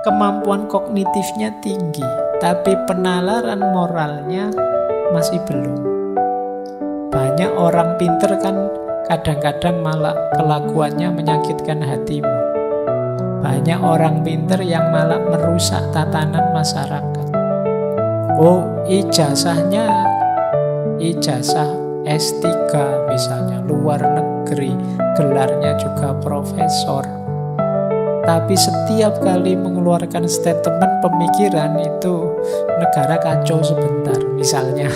kemampuan kognitifnya tinggi, tapi penalaran moralnya masih belum. Banyak orang pinter kan kadang-kadang malah kelakuannya menyakitkan hatimu. Banyak orang pinter yang malah merusak tatanan masyarakat. Oh, ijazah S3 misalnya, luar negeri, gelarnya juga profesor. Tapi setiap kali mengeluarkan statement pemikiran itu negara kacau sebentar misalnya.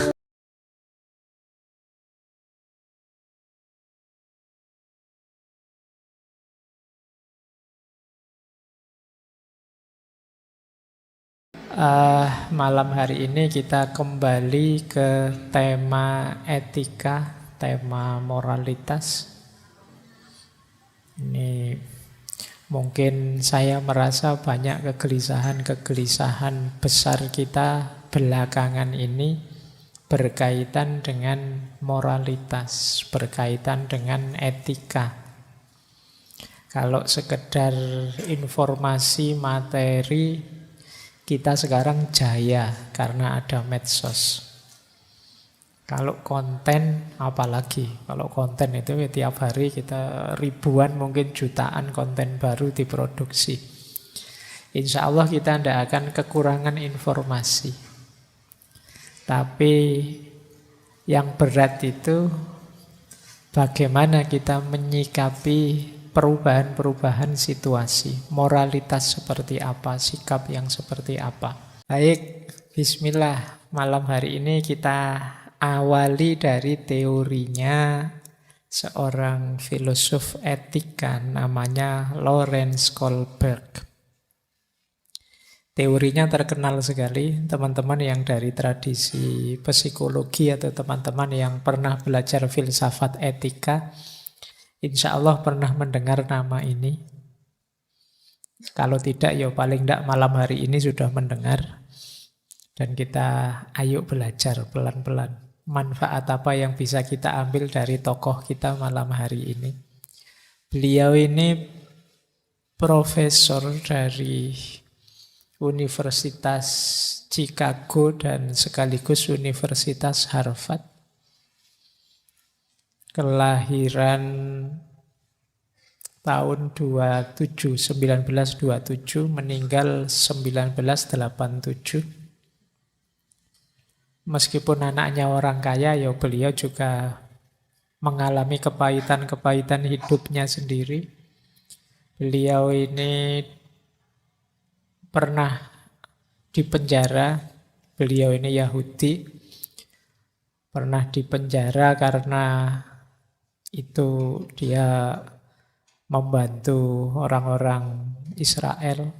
Malam hari ini kita kembali ke tema etika, tema moralitas. Ini mungkin saya merasa banyak kegelisahan besar kita belakangan ini berkaitan dengan moralitas, berkaitan dengan etika. Kalau sekedar informasi materi, kita sekarang jaya karena ada medsos. Kalau konten, apalagi. Kalau konten itu tiap hari kita ribuan, mungkin jutaan konten baru diproduksi. Insya Allah kita tidak akan kekurangan informasi. Tapi yang berat itu bagaimana kita menyikapi perubahan-perubahan situasi, moralitas seperti apa, sikap yang seperti apa. Baik, bismillah. Malam hari ini kita awali dari teorinya seorang filosof etika namanya Lawrence Kohlberg. Teorinya terkenal sekali, teman-teman yang dari tradisi psikologi atau teman-teman yang pernah belajar filsafat etika, insya Allah pernah mendengar nama ini. Kalau tidak, ya paling tidak malam hari ini sudah mendengar. Dan kita ayo belajar pelan-pelan. Manfaat apa yang bisa kita ambil dari tokoh kita malam hari ini. Beliau ini profesor dari Universitas Chicago dan sekaligus Universitas Harvard. Kelahiran tahun 1927, meninggal 1987. Meskipun anaknya orang kaya, ya beliau juga mengalami kepahitan-kepahitan hidupnya sendiri. Beliau ini pernah dipenjara, beliau ini Yahudi, pernah dipenjara karena itu dia membantu orang-orang Israel.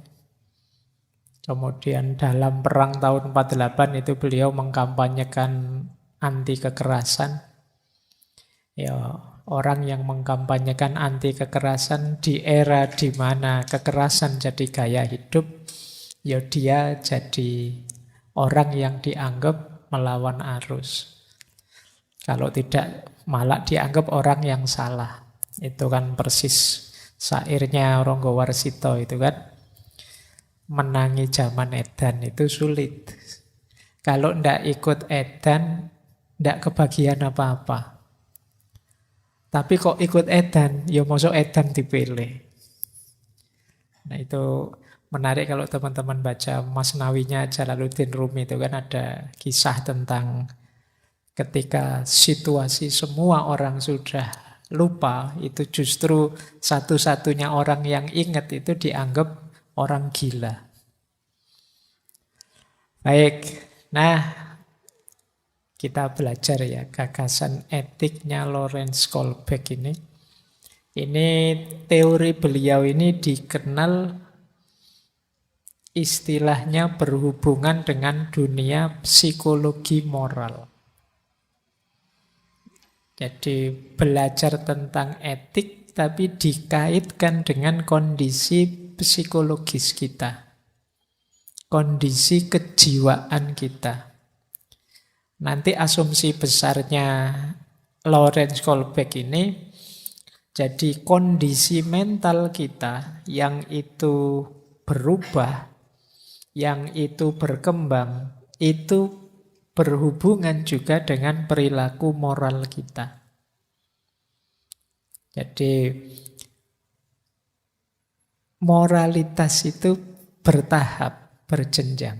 Kemudian dalam perang tahun 48 itu beliau mengkampanyekan anti kekerasan. Ya, orang yang mengkampanyekan anti kekerasan di era di mana kekerasan jadi gaya hidup, ya dia jadi orang yang dianggap melawan arus. Kalau tidak, malah dianggap orang yang salah. Itu kan persis syairnya Ronggo Warsito itu kan. Menangi zaman edan itu sulit. Kalau ndak ikut edan, ndak kebagian apa-apa. Tapi kok ikut edan, ya mosok edan dipilih. Nah itu menarik kalau teman-teman baca Masnawinya Jalaluddin Rumi itu kan ada kisah tentang ketika situasi semua orang sudah lupa, itu justru satu-satunya orang yang ingat itu dianggap orang gila. Baik, nah kita belajar ya gagasan etiknya Lawrence Kohlberg ini. Ini teori beliau ini dikenal istilahnya berhubungan dengan dunia psikologi moral. Jadi belajar tentang etik tapi dikaitkan dengan kondisi psikologis kita. Kondisi kejiwaan kita. Nanti asumsi besarnya Lawrence Kohlberg ini, jadi kondisi mental kita yang itu berubah yang itu berkembang, itu berhubungan juga dengan perilaku moral kita. Jadi moralitas itu bertahap, berjenjang.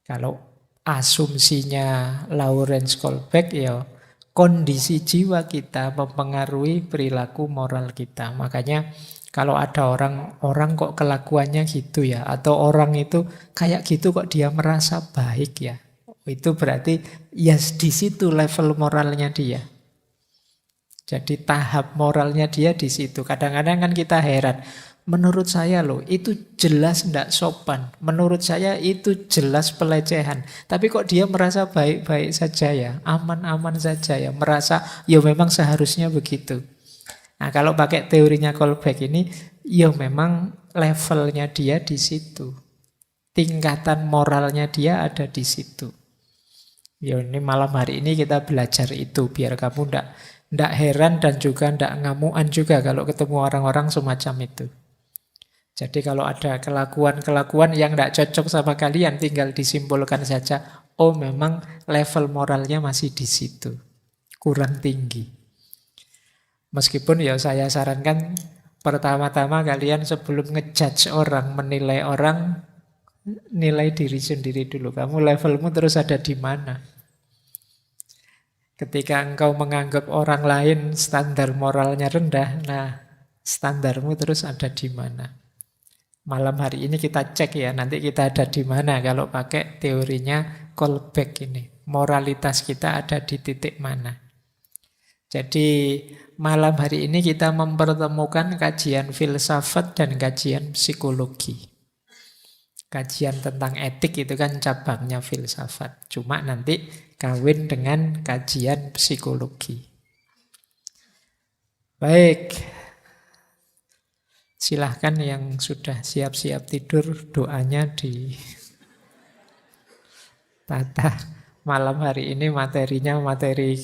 Kalau asumsinya Lawrence Kohlberg, ya kondisi jiwa kita mempengaruhi perilaku moral kita. Makanya kalau ada orang kok kelakuannya gitu ya, atau orang itu kayak gitu kok dia merasa baik ya, itu berarti ya di situ level moralnya dia. Jadi tahap moralnya dia di situ. Kadang-kadang kan kita heran, menurut saya loh itu jelas tidak sopan, menurut saya itu jelas pelecehan, tapi kok dia merasa baik-baik saja ya, aman-aman saja ya, merasa ya memang seharusnya begitu. Nah kalau pakai teorinya Kohlberg ini, ya memang levelnya dia di situ, tingkatan moralnya dia ada di situ. Ya ini malam hari ini kita belajar itu biar kamu ndak heran dan juga ndak ngamuan juga kalau ketemu orang-orang semacam itu. Jadi kalau ada kelakuan-kelakuan yang tidak cocok sama kalian, tinggal disimpulkan saja, oh memang level moralnya masih di situ, kurang tinggi. Meskipun ya saya sarankan pertama-tama kalian sebelum ngejudge orang, menilai orang, nilai diri sendiri dulu. Kamu levelmu terus ada di mana? Ketika engkau menganggap orang lain standar moralnya rendah, nah standarmu terus ada di mana? Malam hari ini kita cek ya, nanti kita ada di mana kalau pakai teorinya Kohlberg ini. Moralitas kita ada di titik mana. Jadi malam hari ini kita mempertemukan kajian filsafat dan kajian psikologi. Kajian tentang etik itu kan cabangnya filsafat. Cuma nanti kawin dengan kajian psikologi. Baik. Silahkan yang sudah siap-siap tidur, doanya di tata. Malam hari ini materinya materi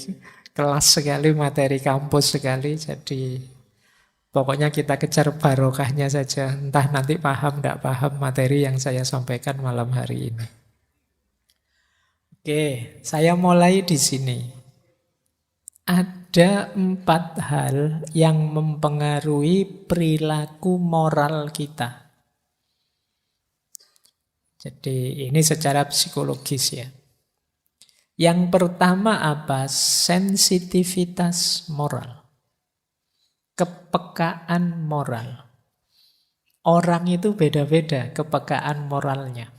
kelas sekali, materi kampus sekali. Jadi pokoknya kita kejar barokahnya saja. Entah nanti paham, tidak paham materi yang saya sampaikan malam hari ini. Oke, saya mulai di sini. Ada 4 hal yang mempengaruhi perilaku moral kita. Jadi ini secara psikologis ya. Yang pertama apa? Sensitivitas moral. Kepekaan moral. Orang itu beda-beda kepekaan moralnya.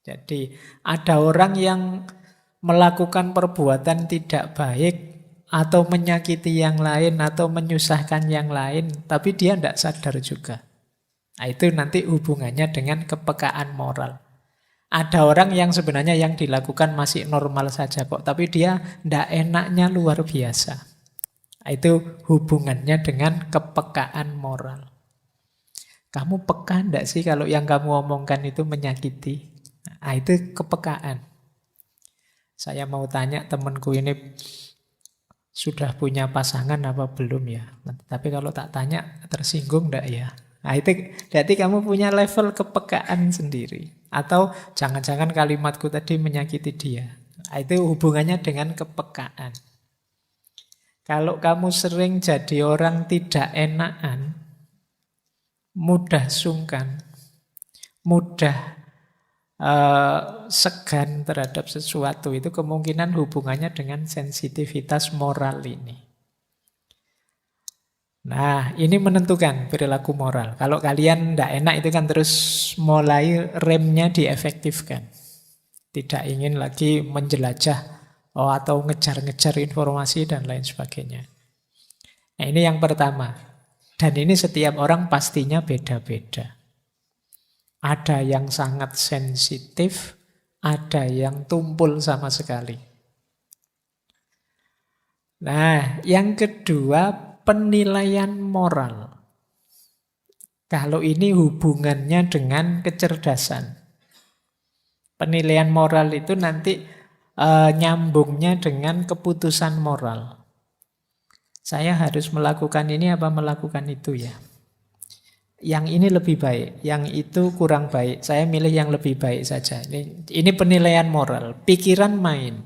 Jadi ada orang yang melakukan perbuatan tidak baik atau menyakiti yang lain atau menyusahkan yang lain, tapi dia tidak sadar juga. Nah, itu nanti hubungannya dengan kepekaan moral. Ada orang yang sebenarnya yang dilakukan masih normal saja kok, tapi dia tidak enaknya luar biasa. Nah, itu hubungannya dengan kepekaan moral. Kamu peka enggak sih kalau yang kamu omongkan itu menyakiti? Nah, itu kepekaan. Saya mau tanya temanku ini sudah punya pasangan apa belum ya? Tapi kalau tak tanya tersinggung enggak ya? Nah itu berarti kamu punya level kepekaan sendiri. Atau jangan-jangan kalimatku tadi menyakiti dia. Nah, itu hubungannya dengan kepekaan. Kalau kamu sering jadi orang tidak enakan, mudah sungkan, mudah segan terhadap sesuatu, itu kemungkinan hubungannya dengan sensitivitas moral ini. Nah, ini menentukan perilaku moral. Kalau kalian tidak enak itu kan terus mulai remnya diefektifkan. Tidak ingin lagi menjelajah atau ngejar-ngejar informasi dan lain sebagainya. Nah, ini yang pertama. Dan ini setiap orang pastinya beda-beda. Ada yang sangat sensitif, ada yang tumpul sama sekali. Nah, yang kedua, penilaian moral. Kalau ini hubungannya dengan kecerdasan. Penilaian moral itu nanti nyambungnya dengan keputusan moral. Saya harus melakukan ini apa melakukan itu ya? yang ini lebih baik, yang itu kurang baik. Saya milih yang lebih baik saja. Ini penilaian moral. Pikiran main.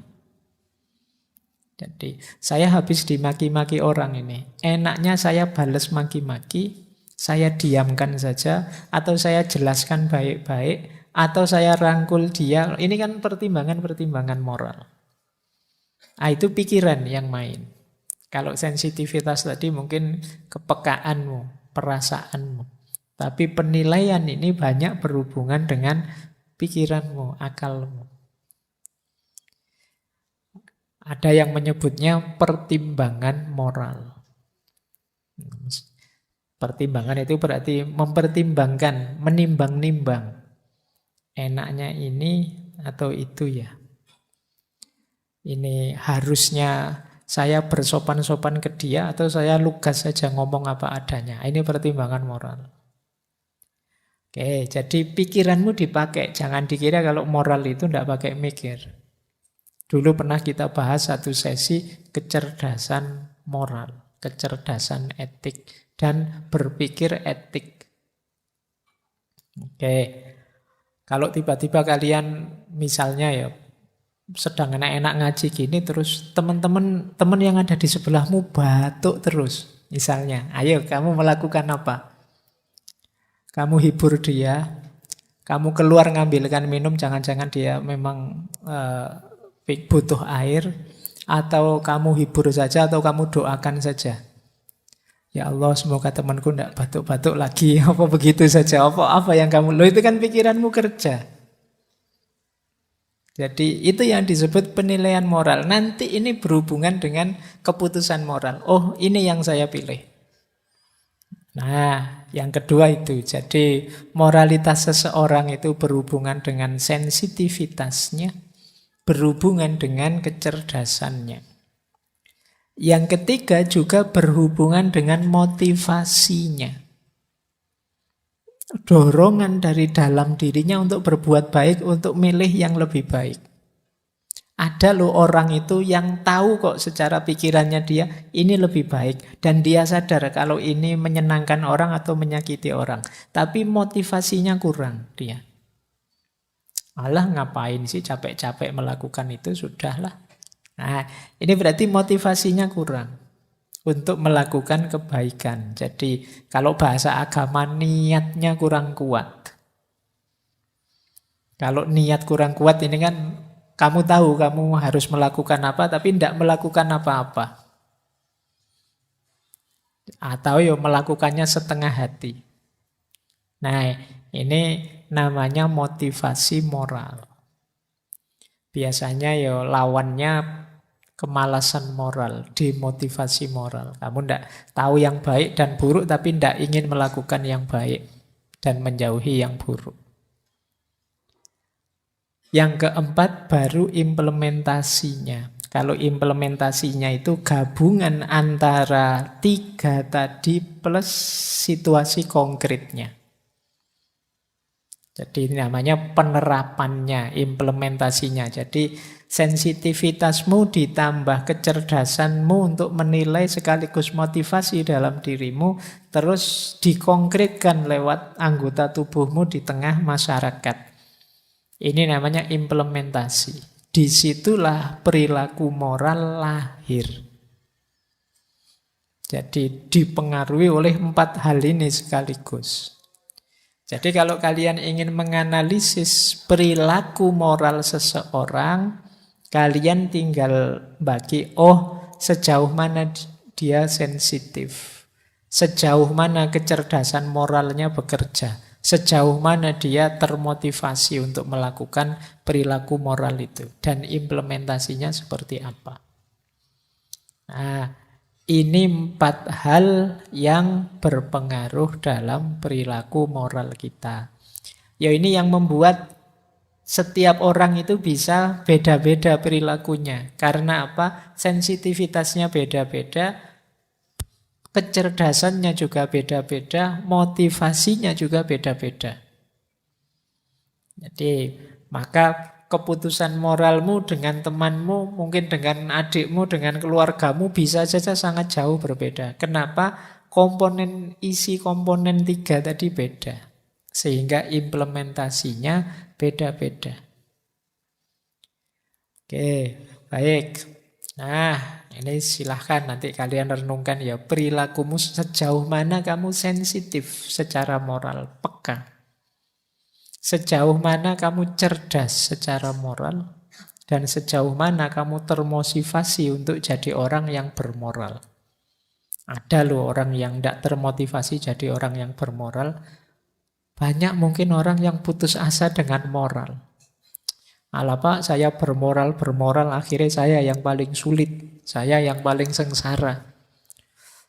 Jadi saya habis dimaki-maki orang ini. Enaknya saya balas maki-maki, saya diamkan saja, atau saya jelaskan baik-baik, atau saya rangkul dia. Ini kan pertimbangan-pertimbangan moral. Itu pikiran yang main. Kalau sensitivitas tadi mungkin kepekaanmu, perasaanmu. Tapi penilaian ini banyak berhubungan dengan pikiranmu, akalmu. Ada yang menyebutnya pertimbangan moral. Pertimbangan itu berarti mempertimbangkan, menimbang-nimbang. Enaknya ini atau itu ya. Ini harusnya saya bersopan-sopan ke dia atau saya lugas saja ngomong apa adanya. Ini pertimbangan moral. Oke, jadi pikiranmu dipakai. Jangan dikira kalau moral itu tidak pakai mikir. Dulu pernah kita bahas satu sesi kecerdasan moral, kecerdasan etik, dan berpikir etik. Oke, kalau tiba-tiba kalian misalnya ya sedang enak-enak ngaji gini, terus teman-teman yang ada di sebelahmu batuk terus, misalnya, ayo kamu melakukan apa? Kamu hibur dia, kamu keluar ngambilkan minum, jangan-jangan dia memang butuh air, atau kamu hibur saja, atau kamu doakan saja. Ya Allah, semoga temanku tidak batuk-batuk lagi. Apa begitu saja? Apa yang kamu... Loh, itu kan pikiranmu kerja. Jadi itu yang disebut penilaian moral. Nanti ini berhubungan dengan keputusan moral. Oh, ini yang saya pilih. Nah, yang kedua itu. Jadi moralitas seseorang itu berhubungan dengan sensitivitasnya, berhubungan dengan kecerdasannya. Yang ketiga juga berhubungan dengan motivasinya. Dorongan dari dalam dirinya untuk berbuat baik, untuk milih yang lebih baik. Ada loh orang itu yang tahu kok secara pikirannya dia ini lebih baik. Dan dia sadar kalau ini menyenangkan orang atau menyakiti orang. Tapi motivasinya kurang dia. Alah, ngapain sih capek-capek melakukan itu, sudahlah. Nah, ini berarti motivasinya kurang untuk melakukan kebaikan. Jadi kalau bahasa agama niatnya kurang kuat. Kalau niat kurang kuat ini kan kamu tahu kamu harus melakukan apa tapi tidak melakukan apa-apa. Atau ya melakukannya setengah hati. Nah, ini namanya motivasi moral. Biasanya ya lawannya kemalasan moral, demotivasi moral. Kamu tidak tahu yang baik dan buruk tapi tidak ingin melakukan yang baik dan menjauhi yang buruk. Yang keempat baru implementasinya. Kalau implementasinya itu gabungan antara tiga tadi plus situasi konkretnya. Jadi ini namanya penerapannya, implementasinya. Jadi sensitivitasmu ditambah kecerdasanmu untuk menilai sekaligus motivasi dalam dirimu, terus dikonkretkan lewat anggota tubuhmu di tengah masyarakat. Ini namanya implementasi. Disitulah perilaku moral lahir. Jadi dipengaruhi oleh 4 hal ini sekaligus. Jadi kalau kalian ingin menganalisis perilaku moral seseorang, kalian tinggal bagi, sejauh mana dia sensitif, sejauh mana kecerdasan moralnya bekerja, sejauh mana dia termotivasi untuk melakukan perilaku moral itu, dan implementasinya seperti apa. Nah, ini 4 hal yang berpengaruh dalam perilaku moral kita. Ya, ini yang membuat setiap orang itu bisa beda-beda perilakunya. Karena apa? Sensitivitasnya beda-beda, kecerdasannya juga beda-beda, motivasinya juga beda-beda. Jadi, maka keputusan moralmu dengan temanmu, mungkin dengan adikmu, dengan keluargamu bisa saja sangat jauh berbeda. Kenapa? komponen isi komponen 3 tadi beda. Sehingga implementasinya beda-beda. Oke, baik. Nah, ini silahkan nanti kalian renungkan ya. Perilakumu sejauh mana kamu sensitif secara moral, peka. Sejauh mana kamu cerdas secara moral. Dan sejauh mana kamu termotivasi untuk jadi orang yang bermoral. Ada loh orang yang tidak termotivasi jadi orang yang bermoral. Banyak mungkin orang yang putus asa dengan moral. Alah Pak, saya bermoral, akhirnya saya yang paling sulit. Saya yang paling sengsara.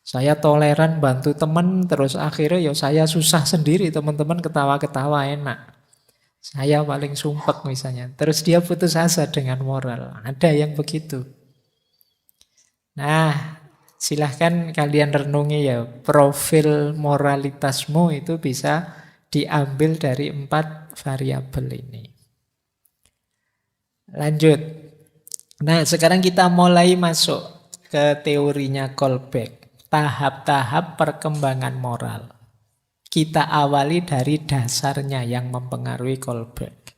Saya toleran bantu teman, terus akhirnya ya saya susah sendiri, teman-teman ketawa-ketawa enak. Saya paling sumpek misalnya. Terus dia putus asa dengan moral. Ada yang begitu. Nah, silahkan kalian renungi ya. Profil moralitasmu itu bisa diambil dari 4 variabel ini. Lanjut. Nah, sekarang kita mulai masuk ke teorinya Kolbeck. Tahap-tahap perkembangan moral. Kita awali dari dasarnya yang mempengaruhi Kolbeck.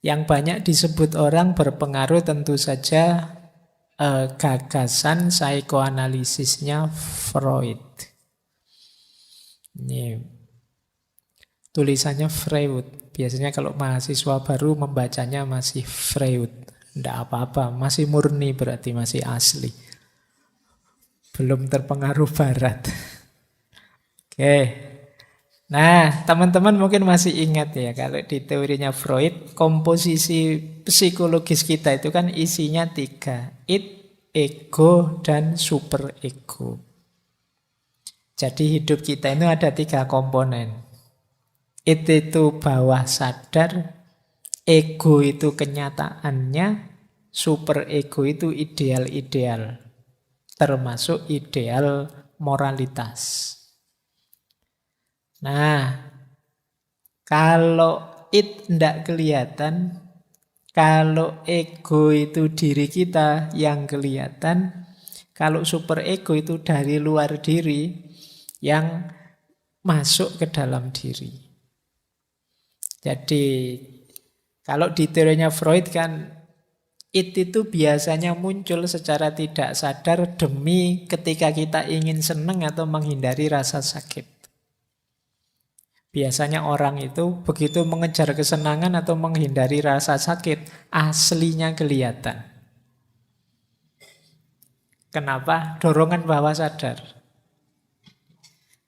Yang banyak disebut orang berpengaruh tentu saja gagasan psikoanalisisnya Freud. Ini tulisannya Freud. Biasanya kalau mahasiswa baru membacanya masih Freud. Tidak apa-apa, masih murni berarti masih asli. Belum terpengaruh barat. Oke. Nah, teman-teman mungkin masih ingat ya, kalau di teorinya Freud, komposisi psikologis kita itu kan isinya 3. Id, ego, dan superego. Jadi hidup kita itu ada 3 komponen. Id itu bawah sadar, ego itu kenyataannya, superego itu ideal-ideal. Termasuk ideal moralitas. Nah, kalau id tidak kelihatan, kalau ego itu diri kita yang kelihatan, kalau superego itu dari luar diri yang masuk ke dalam diri. Jadi, kalau di teorinya Freud kan, id itu biasanya muncul secara tidak sadar demi ketika kita ingin senang atau menghindari rasa sakit. Biasanya orang itu begitu mengejar kesenangan atau menghindari rasa sakit, aslinya kelihatan. Kenapa? Dorongan bawah sadar.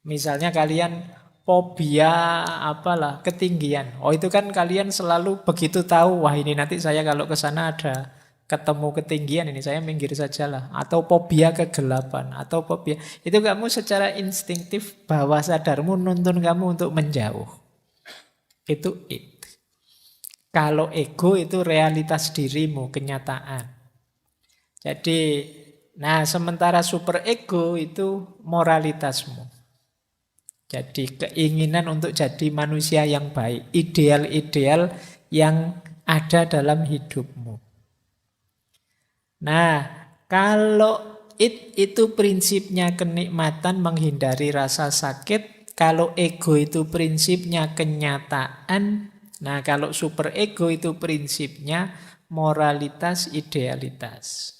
Misalnya kalian fobia apalah, ketinggian. Oh itu kan kalian selalu begitu tahu, wah ini nanti saya kalau ke sana ada ketemu ketinggian ini saya minggir sajalah, atau fobia kegelapan, atau fobia itu kamu secara instingtif bawah sadarmu nuntun kamu untuk menjauh. Itu id. Kalau ego itu realitas dirimu, kenyataan. Jadi, nah sementara superego itu moralitasmu. Jadi keinginan untuk jadi manusia yang baik, ideal-ideal yang ada dalam hidupmu. Nah, kalau id itu prinsipnya kenikmatan menghindari rasa sakit, kalau ego itu prinsipnya kenyataan, nah kalau superego itu prinsipnya moralitas, idealitas.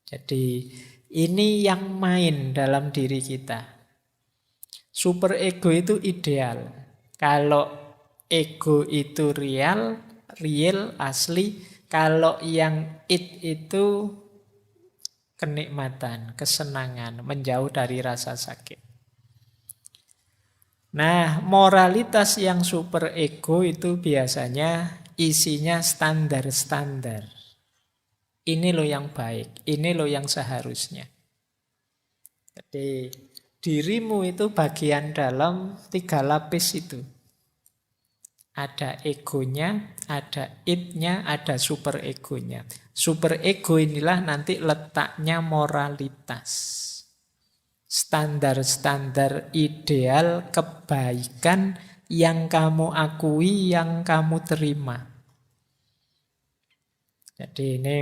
Jadi ini yang main dalam diri kita. Superego itu ideal. Kalau ego itu real, asli. Kalau yang id itu kenikmatan, kesenangan, menjauh dari rasa sakit. Nah, moralitas yang superego itu biasanya isinya standar-standar. Ini loh yang baik, ini loh yang seharusnya. Jadi dirimu itu bagian dalam 3 lapis itu. Ada egonya, ada id-nya, ada superegonya. Superego inilah nanti letaknya moralitas. Standar-standar ideal kebaikan yang kamu akui, yang kamu terima. Jadi ini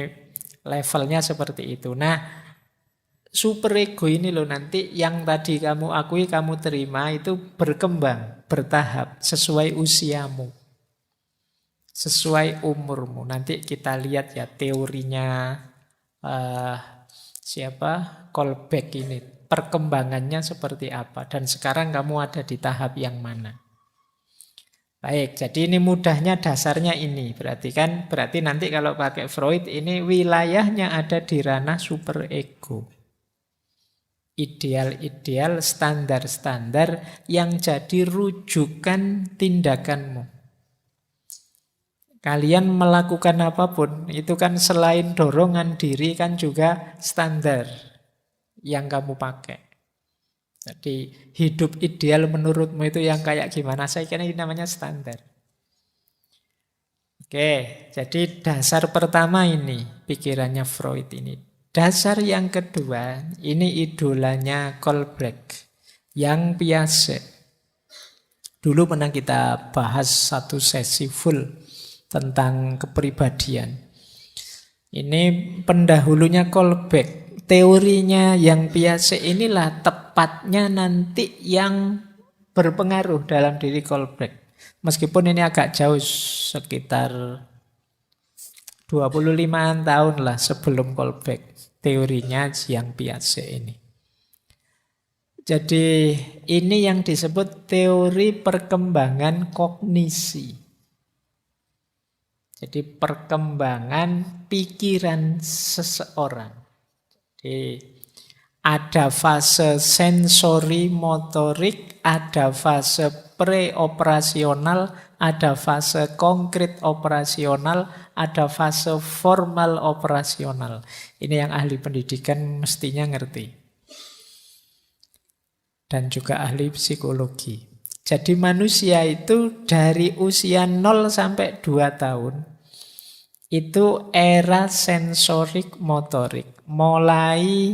levelnya seperti itu. Nah, superego ini loh nanti yang tadi kamu akui, kamu terima itu berkembang, bertahap, sesuai usiamu, sesuai umurmu. Nanti kita lihat ya teorinya eh, siapa? Kolbeck ini. Perkembangannya seperti apa. Dan sekarang kamu ada di tahap yang mana. Baik, jadi ini mudahnya dasarnya ini. Berarti nanti kalau pakai Freud ini wilayahnya ada di ranah superego. Ideal-ideal, standar-standar yang jadi rujukan tindakanmu. Kalian melakukan apapun, itu kan selain dorongan diri kan juga standar yang kamu pakai. Jadi hidup ideal menurutmu itu yang kayak gimana? Saya kira ini namanya standar. Oke, jadi dasar pertama ini pikirannya Freud ini. Dasar yang kedua, ini idolanya Kolbeck, yang Piaget. Dulu pernah kita bahas satu sesi full tentang kepribadian. Ini pendahulunya Kolbeck. Teorinya yang Piaget inilah tepatnya nanti yang berpengaruh dalam diri Kolbeck. Meskipun ini agak jauh, sekitar 25-an tahun lah sebelum Kolbeck. Teorinya yang Piaget ini. Jadi ini yang disebut teori perkembangan kognisi. Jadi perkembangan pikiran seseorang. Jadi ada fase sensori motorik, ada fase preoperasional, ada fase konkret operasional, ada fase formal operasional. Ini yang ahli pendidikan mestinya ngerti. Dan juga ahli psikologi. Jadi manusia itu dari usia 0 sampai 2 tahun itu era sensorik motorik. Mulai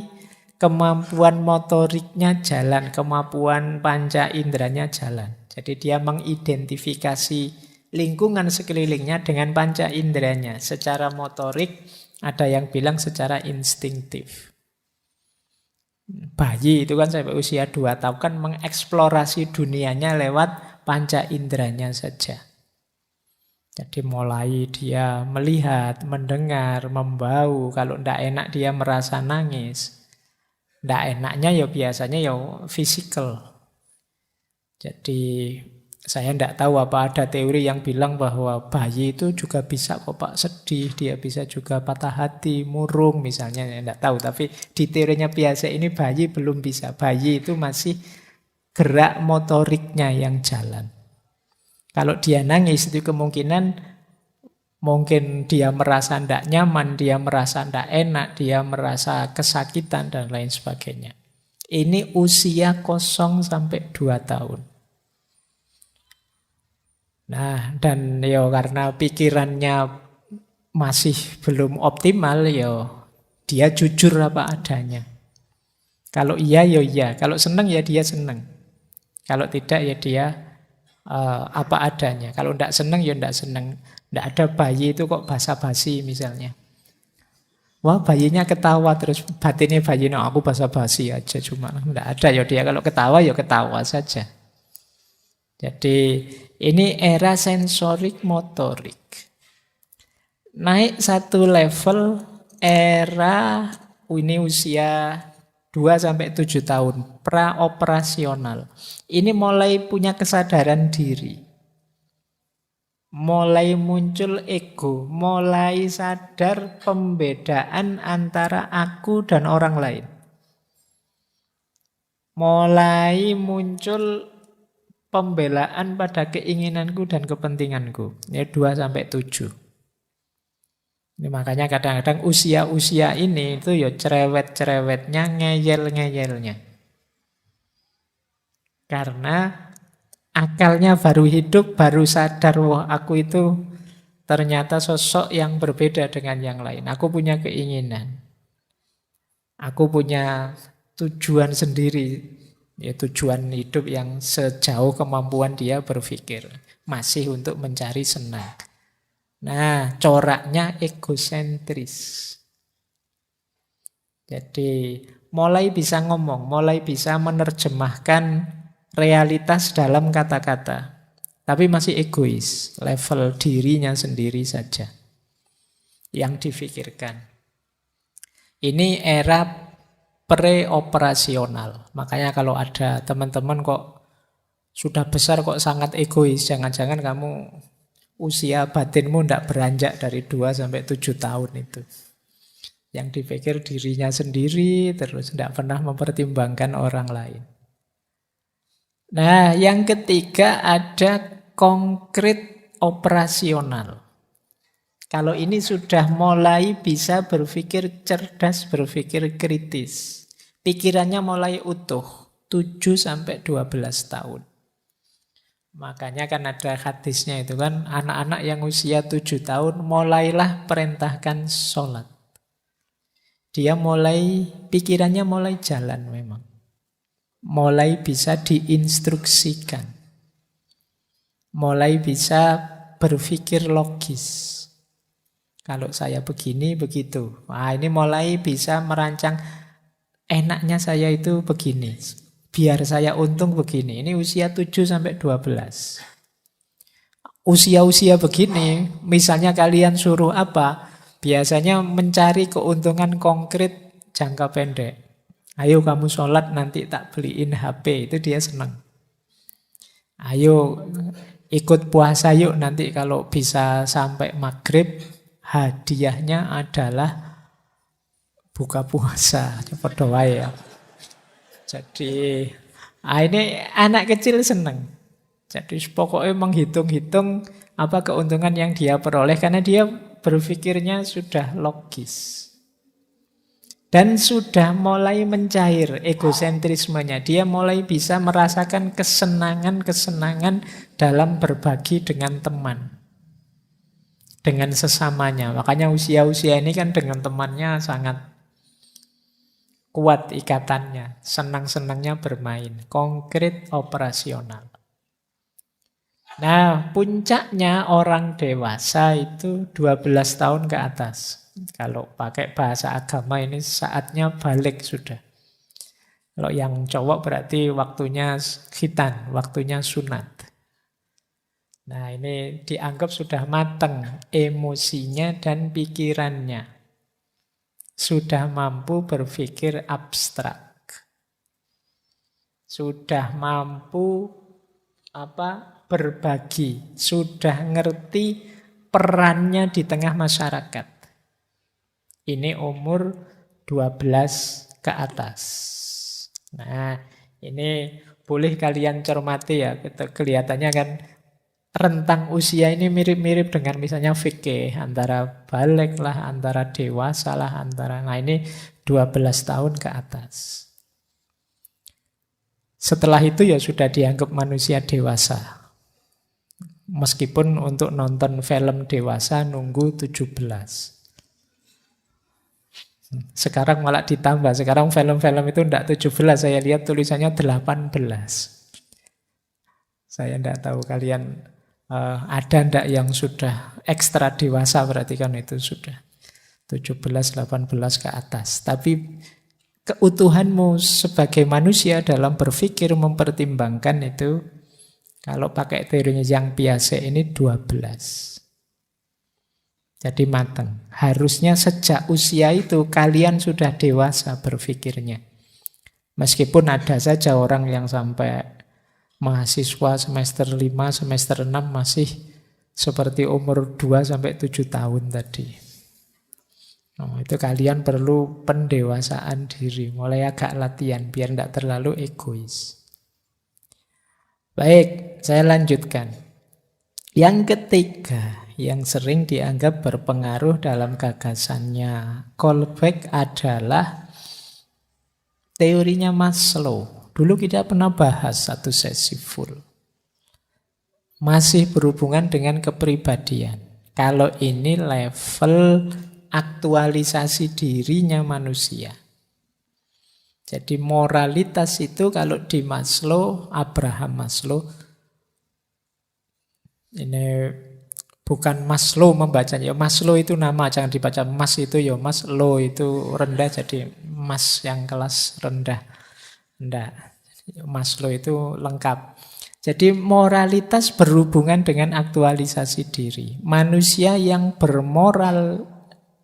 kemampuan motoriknya jalan, kemampuan panca inderanya jalan. Jadi dia mengidentifikasi lingkungan sekelilingnya dengan panca inderanya. Secara motorik, ada yang bilang secara instingtif. Bayi itu kan sampai usia 2 tahun kan mengeksplorasi dunianya lewat panca inderanya saja. Jadi mulai dia melihat, mendengar, membau. Kalau tidak enak dia merasa nangis. Tidak enaknya ya biasanya ya fisikal. Jadi saya tidak tahu apa ada teori yang bilang bahwa bayi itu juga bisa kok Pak sedih, dia bisa juga patah hati, murung misalnya, saya tidak tahu. Tapi di teorinya Piaget ini bayi belum bisa. Bayi itu masih gerak motoriknya yang jalan. Kalau dia nangis itu kemungkinan mungkin dia merasa tidak nyaman, dia merasa tidak enak, dia merasa kesakitan dan lain sebagainya. Ini usia 0 sampai 2 tahun. Nah, dan ya karena pikirannya masih belum optimal, ya dia jujur apa adanya. Kalau iya, ya iya. Kalau senang, ya dia senang. Kalau tidak, ya dia apa adanya. Kalau tidak senang, ya tidak senang. Tidak ada bayi itu kok basa-basi misalnya. Wah, bayinya ketawa terus batinnya bayi, no, aku basa-basi aja cuma. Tidak ada ya dia kalau ketawa, ya ketawa saja. Jadi ini era sensorik motorik. Naik satu level era ini usia 2 sampai 7 tahun praoperasional. Ini mulai punya kesadaran diri. Mulai muncul ego, mulai sadar pembedaan antara aku dan orang lain. Mulai muncul pembelaan pada keinginanku dan kepentinganku. Ini 2 sampai 7. Ini makanya kadang-kadang usia-usia ini itu ya cerewet-cerewetnya, ngeyel-ngeyelnya. Karena akalnya baru hidup, baru sadar, wah aku itu ternyata sosok yang berbeda dengan yang lain. Aku punya keinginan. Aku punya tujuan sendiri. Ya, tujuan hidup yang sejauh kemampuan dia berpikir. Masih untuk mencari senang. Nah, coraknya egosentris. Jadi mulai bisa ngomong, mulai bisa menerjemahkan realitas dalam kata-kata. Tapi masih egois, level dirinya sendiri saja yang difikirkan. Ini era pre-operasional. Makanya kalau ada teman-teman kok sudah besar kok sangat egois, jangan-jangan kamu usia batinmu tidak beranjak dari 2 sampai 7 tahun itu. Yang dipikir dirinya sendiri, terus tidak pernah mempertimbangkan orang lain. Nah, yang ketiga ada konkret operasional. Kalau ini sudah mulai bisa berpikir cerdas, berpikir kritis. Pikirannya mulai utuh, 7 sampai 12 tahun. Makanya kan ada hadisnya itu kan, anak-anak yang usia 7 tahun mulailah perintahkan sholat. Dia mulai, pikirannya mulai jalan memang. Mulai bisa diinstruksikan. Mulai bisa berpikir logis. Kalau saya begini, begitu. Wah, ini mulai bisa merancang, enaknya saya itu begini. Biar saya untung begini. Ini usia 7 sampai 12. Usia-usia begini, misalnya kalian suruh apa, biasanya mencari keuntungan konkret jangka pendek. Ayo kamu sholat nanti tak beliin HP, itu dia senang. Ayo ikut puasa yuk nanti kalau bisa sampai maghrib, hadiahnya adalah buka puasa. Cepat doa ya. Jadi ini anak kecil senang. Jadi pokoknya menghitung-hitung apa keuntungan yang dia peroleh karena dia berpikirnya sudah logis. Dan sudah mulai mencair egosentrismenya. Dia mulai bisa merasakan kesenangan-kesenangan dalam berbagi dengan teman. Dengan sesamanya. Makanya usia-usia ini kan dengan temannya sangat kuat ikatannya. Senang-senangnya bermain. Konkret operasional. Nah, puncaknya orang dewasa itu 12 tahun ke atas. Kalau pakai bahasa agama ini saatnya balik sudah. Kalau yang cowok berarti waktunya khitan, waktunya sunat. Nah, ini dianggap sudah matang emosinya dan pikirannya. Sudah mampu berpikir abstrak. Sudah mampu berbagi, sudah ngerti perannya di tengah masyarakat. Ini umur 12 ke atas. Nah, ini boleh kalian cermati ya. Kelihatannya kan rentang usia ini mirip-mirip dengan misalnya fikih. Antara balik lah, antara dewasa lah, nah ini 12 tahun ke atas. Setelah itu ya sudah dianggap manusia dewasa. Meskipun untuk nonton film dewasa nunggu 17. Sekarang malah ditambah. Sekarang film-film itu tidak 17. Saya lihat tulisannya 18. Saya tidak tahu kalian ada tidak yang sudah ekstra dewasa, berarti kan itu sudah 17, 18 ke atas. Tapi keutuhanmu sebagai manusia dalam berpikir mempertimbangkan itu, kalau pakai teorinya yang biasa ini 12. Jadi matang. Harusnya sejak usia itu kalian sudah dewasa berpikirnya. Meskipun ada saja orang yang sampai mahasiswa semester 5, semester 6 masih seperti umur 2 sampai 7 tahun tadi. Itu kalian perlu pendewasaan diri, mulai agak latihan biar tidak terlalu egois. Baik, saya lanjutkan. Yang ketiga, yang sering dianggap berpengaruh dalam gagasannya Kolbeck adalah teorinya Maslow. Dulu kita pernah bahas satu sesi full. Masih berhubungan dengan kepribadian. Kalau ini level aktualisasi dirinya manusia. Jadi moralitas itu kalau di Maslow, Abraham Maslow, ini Bukan Maslow membacanya. Ya, Maslow itu nama, jangan dibaca Mas itu ya Mas, low itu rendah jadi Mas yang kelas rendah. Enggak. Maslow itu lengkap. Jadi moralitas berhubungan dengan aktualisasi diri. Manusia yang bermoral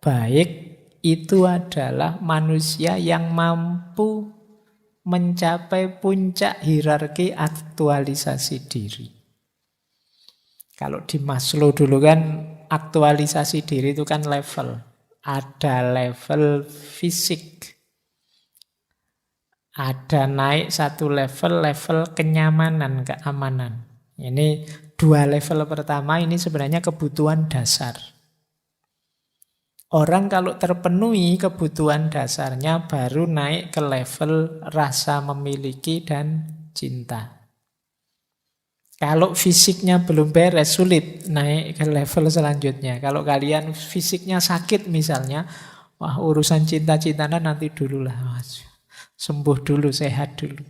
baik itu adalah manusia yang mampu mencapai puncak hierarki aktualisasi diri. Kalau di Maslow dulu kan aktualisasi diri itu kan level. Ada level fisik. Ada naik satu level, level kenyamanan, keamanan. Ini dua level pertama ini sebenarnya kebutuhan dasar. Orang kalau terpenuhi kebutuhan dasarnya baru naik ke level rasa memiliki dan cinta. Kalau fisiknya belum beres, sulit naik ke level selanjutnya. Kalau kalian fisiknya sakit misalnya, wah urusan cinta-cintaan nanti dulu lah. Sembuh dulu, sehat dulu.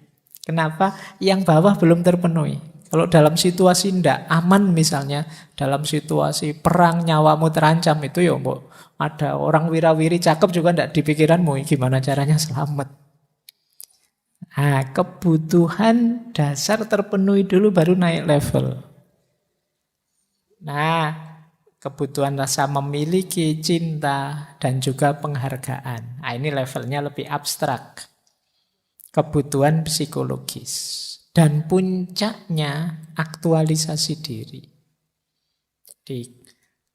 Kenapa? Yang bawah belum terpenuhi. Kalau dalam situasi tidak aman misalnya, dalam situasi perang nyawamu terancam itu ya ada orang wirawiri cakep juga tidak dipikiranmu gimana caranya selamat. Nah, kebutuhan dasar terpenuhi dulu baru naik level. Nah, kebutuhan rasa memiliki, cinta, dan juga penghargaan. Nah, ini levelnya lebih abstrak. Kebutuhan psikologis. Dan puncaknya aktualisasi diri. Jadi,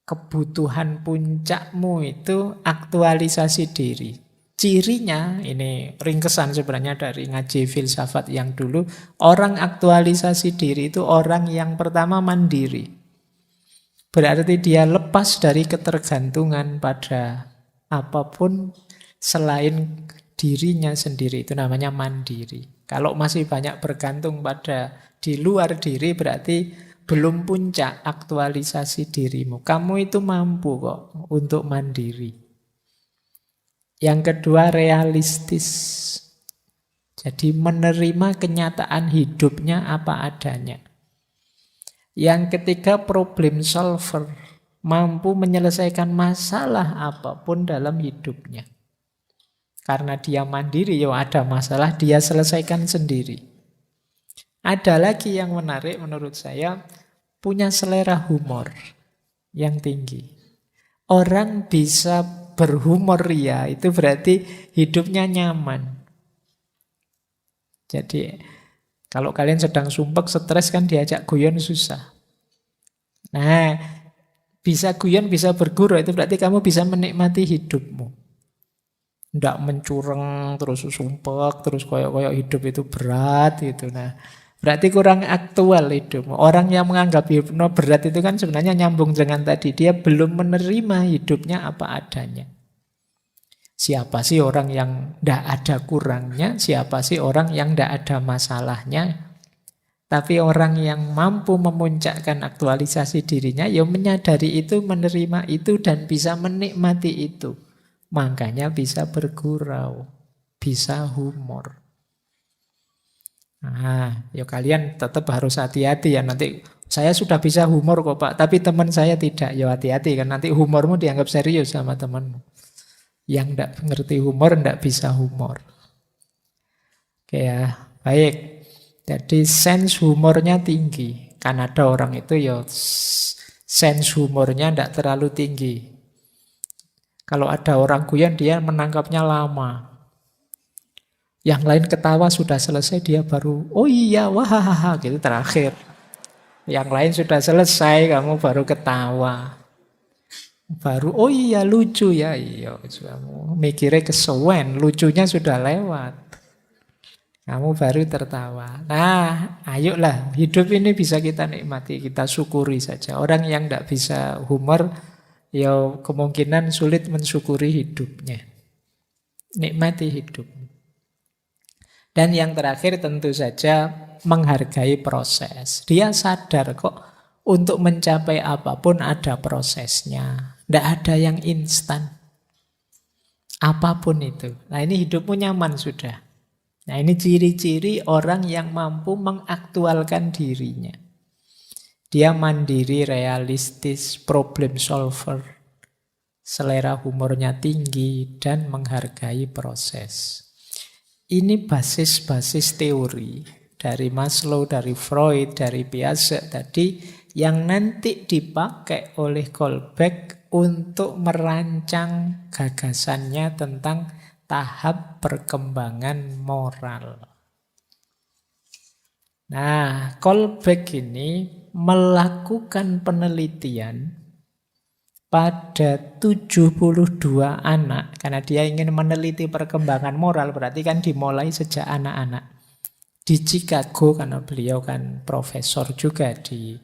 kebutuhan puncakmu itu aktualisasi diri. Cirinya, ini ringkesan sebenarnya dari ngaji filsafat yang dulu, orang aktualisasi diri itu orang yang pertama mandiri. Berarti dia lepas dari ketergantungan pada apapun selain dirinya sendiri, itu namanya mandiri. Kalau masih banyak bergantung pada di luar diri berarti belum puncak aktualisasi dirimu. Kamu itu mampu kok untuk mandiri. Yang kedua realistis. Jadi menerima kenyataan hidupnya apa adanya. Yang ketiga problem solver. Mampu menyelesaikan masalah apapun dalam hidupnya. Karena dia mandiri, ya ada masalah dia selesaikan sendiri. Ada lagi yang menarik menurut saya, punya selera humor yang tinggi. Orang bisa berhumor ria, itu berarti hidupnya nyaman. Jadi kalau kalian sedang sumpek, stres kan diajak guyon susah. Nah, bisa guyon, bisa bergurau, itu berarti kamu bisa menikmati hidupmu. Tidak mencurang, terus sumpek, terus koyok-koyok hidup itu berat gitu. Nah, berarti kurang aktual hidupmu. Orang yang menganggap hidupnya berat itu kan sebenarnya nyambung dengan tadi. Dia belum menerima hidupnya apa adanya. Siapa sih orang yang tidak ada kurangnya? Siapa sih orang yang tidak ada masalahnya? Tapi orang yang mampu memuncakkan aktualisasi dirinya, ya menyadari itu, menerima itu, dan bisa menikmati itu. Makanya bisa bergurau, bisa humor. Nah, ya kalian tetap harus hati-hati ya. Nanti saya sudah bisa humor kok Pak, tapi teman saya tidak. Ya hati-hati kan, nanti humormu dianggap serius sama temanmu. Yang tidak ngerti humor, tidak bisa humor. Oke ya, baik. Jadi sense humornya tinggi. Kan ada orang itu ya sense humornya tidak terlalu tinggi. Kalau ada orang guyon, dia menangkapnya lama. Yang lain ketawa sudah selesai, dia baru, oh iya, wahahaha, gitu terakhir. Yang lain sudah selesai, kamu baru ketawa. Baru, oh iya lucu ya, iya. Kamu mikirnya kesuwen, lucunya sudah lewat. Kamu baru tertawa. Nah, ayolah, hidup ini bisa kita nikmati, kita syukuri saja. Orang yang tidak bisa humor, ya kemungkinan sulit mensyukuri hidupnya. Nikmati hidup. Dan yang terakhir tentu saja menghargai proses. Dia sadar kok untuk mencapai apapun ada prosesnya. Tidak ada yang instan. Apapun itu. Nah ini hidupmu nyaman sudah. Nah ini ciri-ciri orang yang mampu mengaktualkan dirinya. Dia mandiri, realistis, problem solver, selera humornya tinggi, dan menghargai proses. Ini basis-basis teori dari Maslow, dari Freud, dari Piaget tadi yang nanti dipakai oleh Kolbeck untuk merancang gagasannya tentang tahap perkembangan moral. Nah, Kolbeck ini melakukan penelitian pada 72 anak, karena dia ingin meneliti perkembangan moral, berarti kan dimulai sejak anak-anak. Di Chicago, karena beliau kan profesor juga di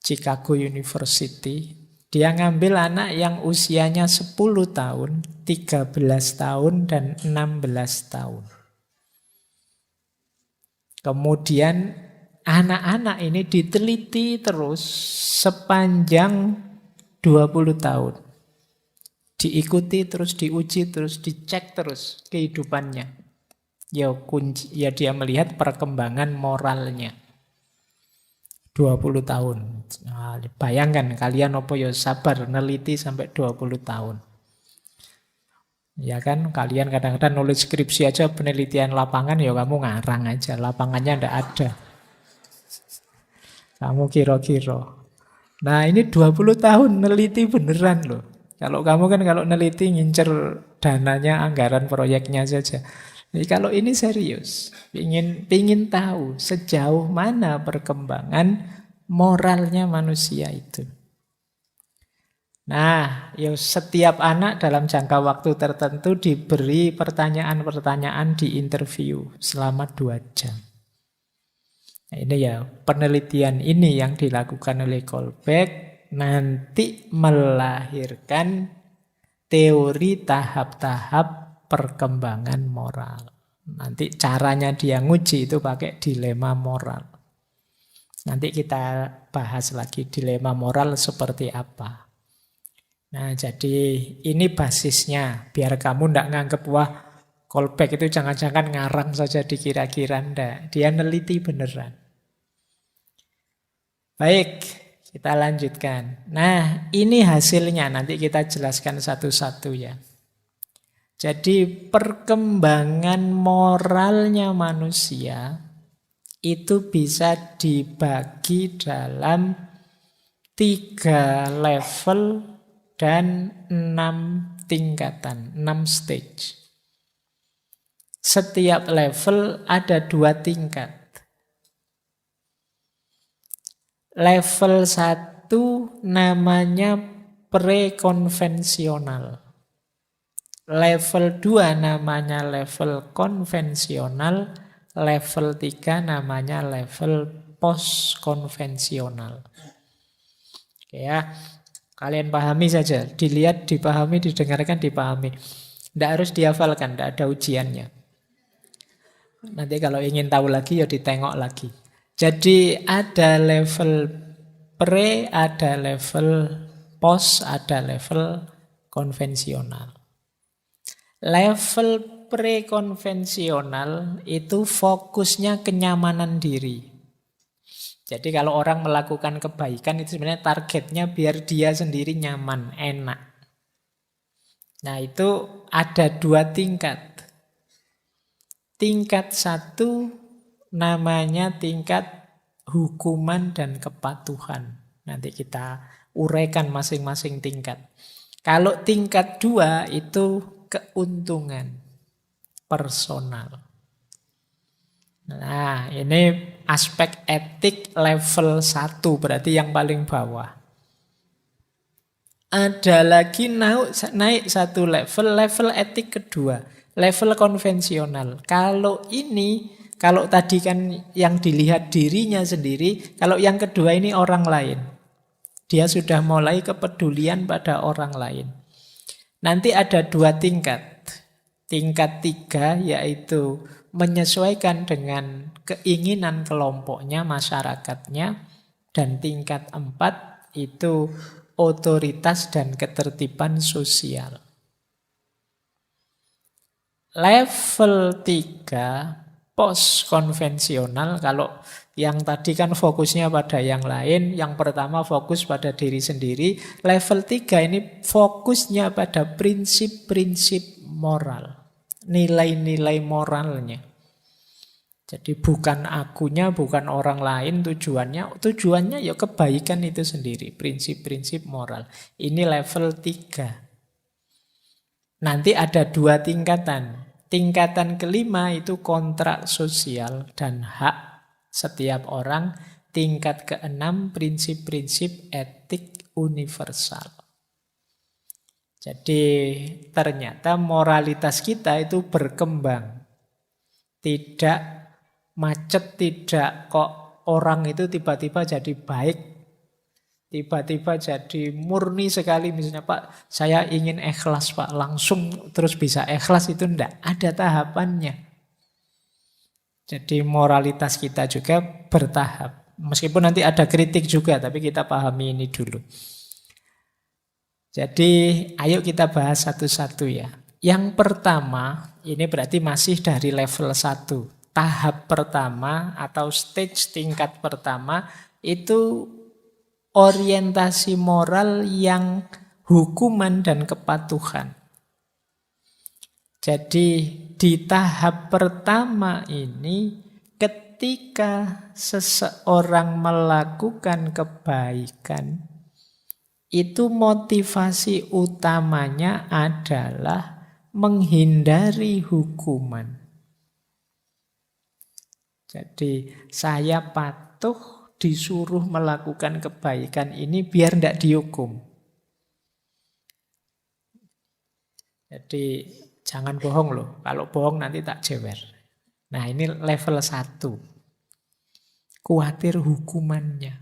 Chicago University, dia ngambil anak yang usianya 10 tahun, 13 tahun, dan 16 tahun. Kemudian anak-anak ini diteliti terus sepanjang 20 tahun. Diikuti terus, diuji terus, dicek terus kehidupannya. Ya dia melihat perkembangan moralnya. 20 tahun. Nah, bayangkan kalian apa ya sabar neliti sampai 20 tahun. Ya kan, kalian kadang-kadang nulis skripsi aja penelitian lapangan, ya kamu ngarang aja, lapangannya ndak ada. Kamu kira-kira. Nah ini 20 tahun neliti beneran loh. Kalau kamu kan kalau neliti ngincer dananya, anggaran proyeknya saja. Jadi kalau ini serius, ingin tahu sejauh mana perkembangan moralnya manusia itu. Nah, ya setiap anak dalam jangka waktu tertentu diberi pertanyaan-pertanyaan di interview selama 2 jam. Nah, ini ya penelitian ini yang dilakukan oleh Kolbeck nanti melahirkan teori tahap-tahap perkembangan moral. Nanti caranya dia nguji itu pakai dilema moral. Nanti kita bahas lagi dilema moral seperti apa. Nah, jadi ini basisnya. Biar kamu ndak nganggep, wah, Kolbeck itu jangan-jangan ngarang saja dikira-kira. Ndak. Dia neliti beneran. Baik, kita lanjutkan. Nah, ini hasilnya. Nanti kita jelaskan satu-satu ya. Jadi perkembangan moralnya manusia itu bisa dibagi dalam 3 level dan 6 tingkatan, 6 stage. Setiap level ada 2 tingkat. Level 1 namanya prekonvensional. Level 2 namanya level konvensional. Level 3 namanya level postkonvensional. Oke ya. Kalian pahami saja, dilihat, dipahami, didengarkan, dipahami. Tidak harus dihafalkan, tidak ada ujiannya. Nanti kalau ingin tahu lagi, ya ditengok lagi. Jadi ada level pre, ada level post, ada level konvensional. Level pre-konvensional itu fokusnya kenyamanan diri. Jadi kalau orang melakukan kebaikan itu sebenarnya targetnya biar dia sendiri nyaman, enak. Nah itu ada 2 tingkat. Tingkat 1 namanya tingkat hukuman dan kepatuhan. Nanti kita uraikan masing-masing tingkat. Kalau tingkat 2 itu keuntungan personal. Nah, ini aspek etik level 1, berarti yang paling bawah. Ada lagi naik 1 level, level etik kedua, level konvensional. Kalau tadi kan yang dilihat dirinya sendiri, kalau yang kedua ini orang lain. Dia sudah mulai kepedulian pada orang lain. Nanti ada 2 tingkat. Tingkat 3 yaitu menyesuaikan dengan keinginan kelompoknya, masyarakatnya. Dan tingkat 4 itu otoritas dan ketertiban sosial. Level 3 post konvensional. Kalau yang tadi kan fokusnya pada yang lain, yang pertama fokus pada diri sendiri. Level 3 ini fokusnya pada prinsip-prinsip moral, nilai-nilai moralnya. Jadi bukan akunya, bukan orang lain tujuannya ya kebaikan itu sendiri, prinsip-prinsip moral. Ini level 3. Nanti ada 2 tingkatan. Tingkatan kelima itu kontrak sosial dan hak setiap orang. Tingkat keenam prinsip-prinsip etik universal. Jadi ternyata moralitas kita itu berkembang. Tidak macet, tidak kok orang itu tiba-tiba jadi baik, tiba-tiba jadi murni sekali. Misalnya, Pak, saya ingin ikhlas, Pak, langsung terus bisa ikhlas, itu enggak. Ada tahapannya. Jadi moralitas kita juga bertahap. Meskipun nanti ada kritik juga, tapi kita pahami ini dulu. Jadi ayo kita bahas satu-satu ya. Yang pertama, ini berarti masih dari level 1. Tahap pertama atau stage tingkat pertama itu orientasi moral yang hukuman dan kepatuhan. Jadi di tahap pertama ini ketika seseorang melakukan kebaikan, itu motivasi utamanya adalah menghindari hukuman. Jadi saya patuh disuruh melakukan kebaikan ini biar tidak dihukum. Jadi jangan bohong loh. Kalau bohong nanti tak jewer. Nah ini level 1. Khawatir hukumannya.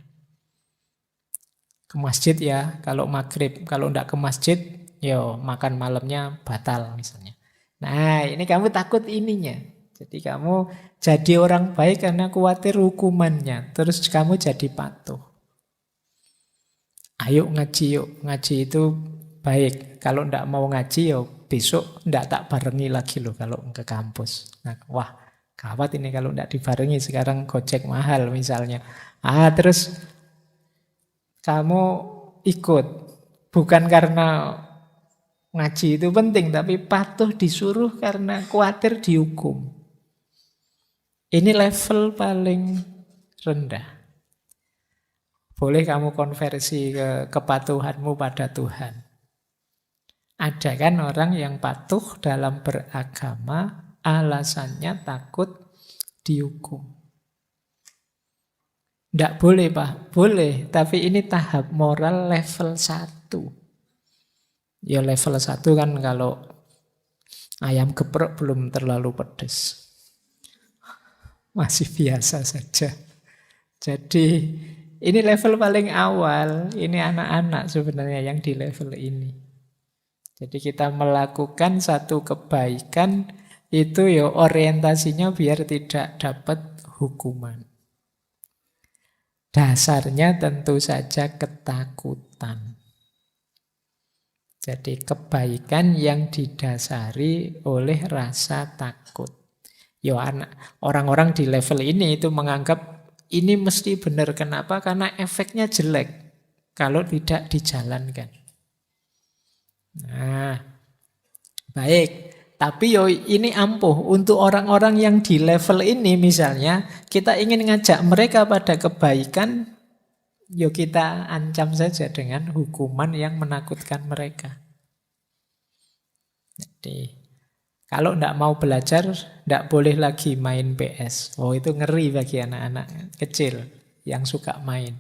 Ke masjid ya kalau maghrib. Kalau tidak ke masjid, yo makan malamnya batal misalnya. Nah ini kamu takut ininya. Jadi kamu jadi orang baik karena khawatir hukumannya. Terus kamu jadi patuh. Ayo ngaji yuk. Ngaji itu baik. Kalau ndak mau ngaji ya besok ndak tak barengi lagi loh kalau ke kampus. Nah, wah gawat ini kalau ndak dibarengi. Sekarang Gojek mahal misalnya. Terus kamu ikut. Bukan karena ngaji itu penting. Tapi patuh disuruh karena khawatir dihukum. Ini level paling rendah. Boleh kamu konversi ke kepatuhanmu pada Tuhan. Ada kan orang yang patuh dalam beragama, alasannya takut dihukum. Tidak boleh, Pak. Boleh, tapi ini tahap moral level 1. Ya level 1 kan kalau ayam geprek belum terlalu pedas. Masih biasa saja. Jadi ini level paling awal. Ini anak-anak sebenarnya yang di level ini. Jadi kita melakukan satu kebaikan itu ya orientasinya biar tidak dapat hukuman. Dasarnya tentu saja ketakutan. Jadi kebaikan yang didasari oleh rasa takut. Ya orang-orang di level ini itu menganggap ini mesti benar. Kenapa? Karena efeknya jelek kalau tidak dijalankan. Nah, baik. Tapi yo ini ampuh untuk orang-orang yang di level ini misalnya kita ingin ngajak mereka pada kebaikan, yo kita ancam saja dengan hukuman yang menakutkan mereka. Jadi kalau tidak mau belajar, tidak boleh lagi main PS. Oh itu ngeri bagi anak-anak kecil yang suka main.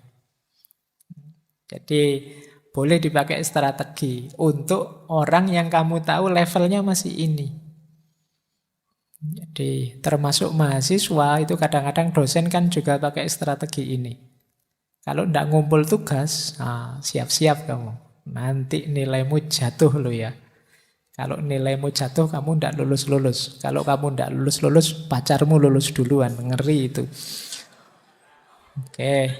Jadi boleh dipakai strategi untuk orang yang kamu tahu levelnya masih ini. Jadi termasuk mahasiswa itu kadang-kadang dosen kan juga pakai strategi ini. Kalau tidak ngumpul tugas, siap-siap kamu. Nanti nilaimu jatuh loh ya. Kalau nilaimu jatuh, kamu tidak lulus-lulus. Kalau kamu tidak lulus-lulus, pacarmu lulus duluan. Ngeri itu. Oke.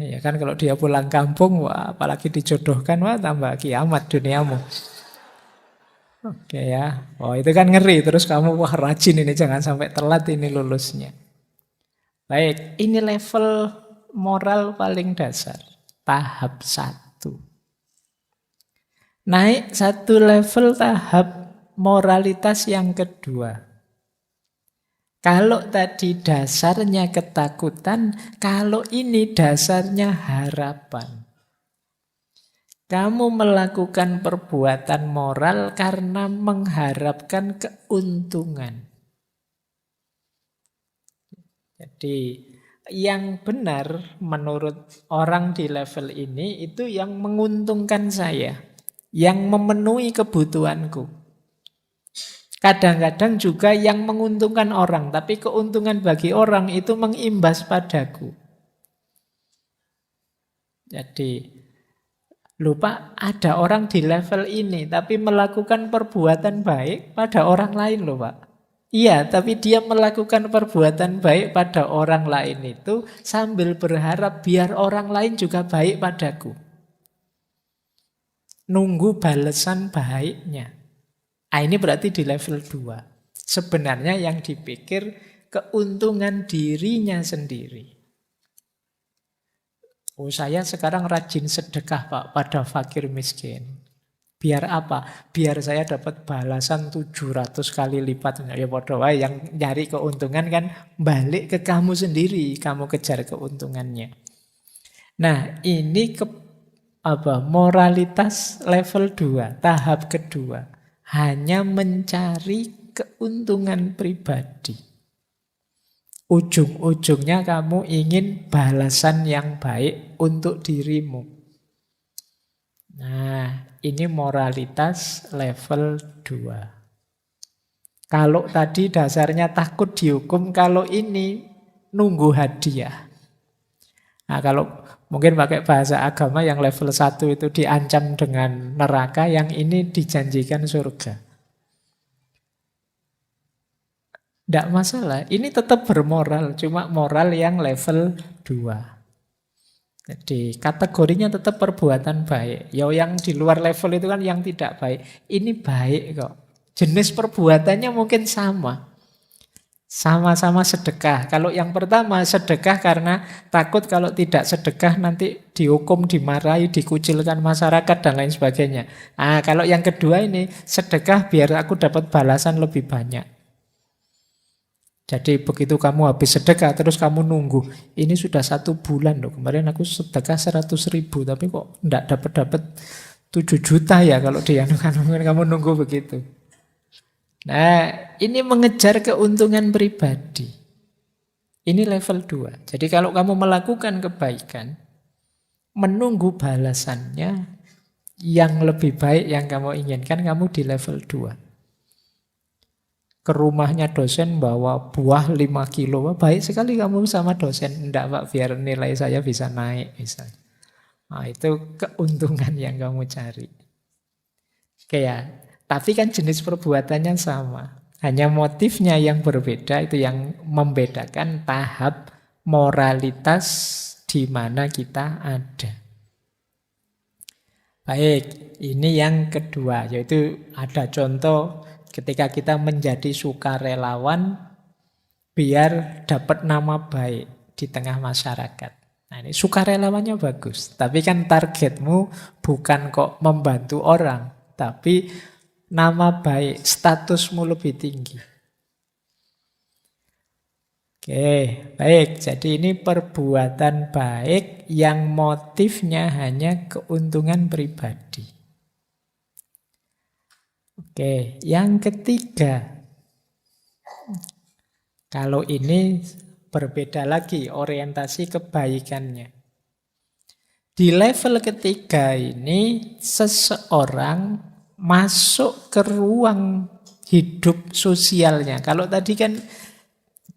Ya kan kalau dia pulang kampung, wah, apalagi dijodohkan, wah tambah kiamat duniamu. Oke ya. Oh itu kan ngeri. Terus kamu wah rajin ini jangan sampai telat ini lulusnya. Baik, ini level moral paling dasar. Tahap 1. Naik satu level tahap moralitas yang kedua. Kalau tadi dasarnya ketakutan, kalau ini dasarnya harapan. Kamu melakukan perbuatan moral karena mengharapkan keuntungan. Jadi yang benar menurut orang di level ini itu yang menguntungkan saya, yang memenuhi kebutuhanku. Kadang-kadang juga yang menguntungkan orang, tapi keuntungan bagi orang itu mengimbas padaku. Jadi, lupa ada orang di level ini, tapi melakukan perbuatan baik pada orang lain loh Pak. Iya, tapi dia melakukan perbuatan baik pada orang lain itu sambil berharap biar orang lain juga baik padaku. Nunggu balasan baiknya. Nah, ini berarti di level 2. Sebenarnya yang dipikir keuntungan dirinya sendiri. Oh, saya sekarang rajin sedekah Pak pada fakir miskin. Biar apa? Biar saya dapat balasan 700 kali lipat. Ya bodoh, yang nyari keuntungan kan balik ke kamu sendiri. Kamu kejar keuntungannya. Nah, ini moralitas level 2, tahap kedua. Hanya mencari keuntungan pribadi. Ujung-ujungnya kamu ingin balasan yang baik untuk dirimu. Nah, ini moralitas level 2. Kalau tadi dasarnya takut dihukum, kalau ini nunggu hadiah. Nah, kalau mungkin pakai bahasa agama yang level 1 itu diancam dengan neraka, yang ini dijanjikan surga. Tidak masalah, ini tetap bermoral, cuma moral yang level 2. Jadi kategorinya tetap perbuatan baik. Yang di luar level itu kan yang tidak baik. Ini baik kok. Jenis perbuatannya mungkin sama. Sama-sama sedekah. Kalau yang pertama sedekah karena takut kalau tidak sedekah nanti dihukum, dimarahi, dikucilkan masyarakat dan lain sebagainya. Nah, kalau yang kedua ini sedekah biar aku dapat balasan lebih banyak. Jadi begitu kamu habis sedekah terus kamu nunggu. Ini sudah 1 bulan loh. Kemarin aku sedekah 100.000 tapi kok enggak dapat 7 juta ya kalau dianukan. Mungkin kamu nunggu begitu. Nah, ini mengejar keuntungan pribadi. Ini level 2. Jadi kalau kamu melakukan kebaikan, menunggu balasannya yang lebih baik yang kamu inginkan, kamu di level 2. Ke rumahnya dosen bawa buah 5 kilo, baik sekali kamu sama dosen. Enggak Pak, biar nilai saya bisa naik misalnya. Nah, itu keuntungan yang kamu cari. Oke ya. Tapi kan jenis perbuatannya sama. Hanya motifnya yang berbeda, itu yang membedakan tahap moralitas di mana kita ada. Baik, ini yang kedua, yaitu ada contoh ketika kita menjadi sukarelawan biar dapat nama baik di tengah masyarakat. Nah, ini sukarelawannya bagus, tapi kan targetmu bukan kok membantu orang, tapi nama baik, statusmu lebih tinggi. Oke, baik. Jadi ini perbuatan baik yang motifnya hanya keuntungan pribadi. Oke, yang ketiga. Kalau ini berbeda lagi orientasi kebaikannya. Di level ketiga ini seseorang masuk ke ruang hidup sosialnya. Kalau tadi kan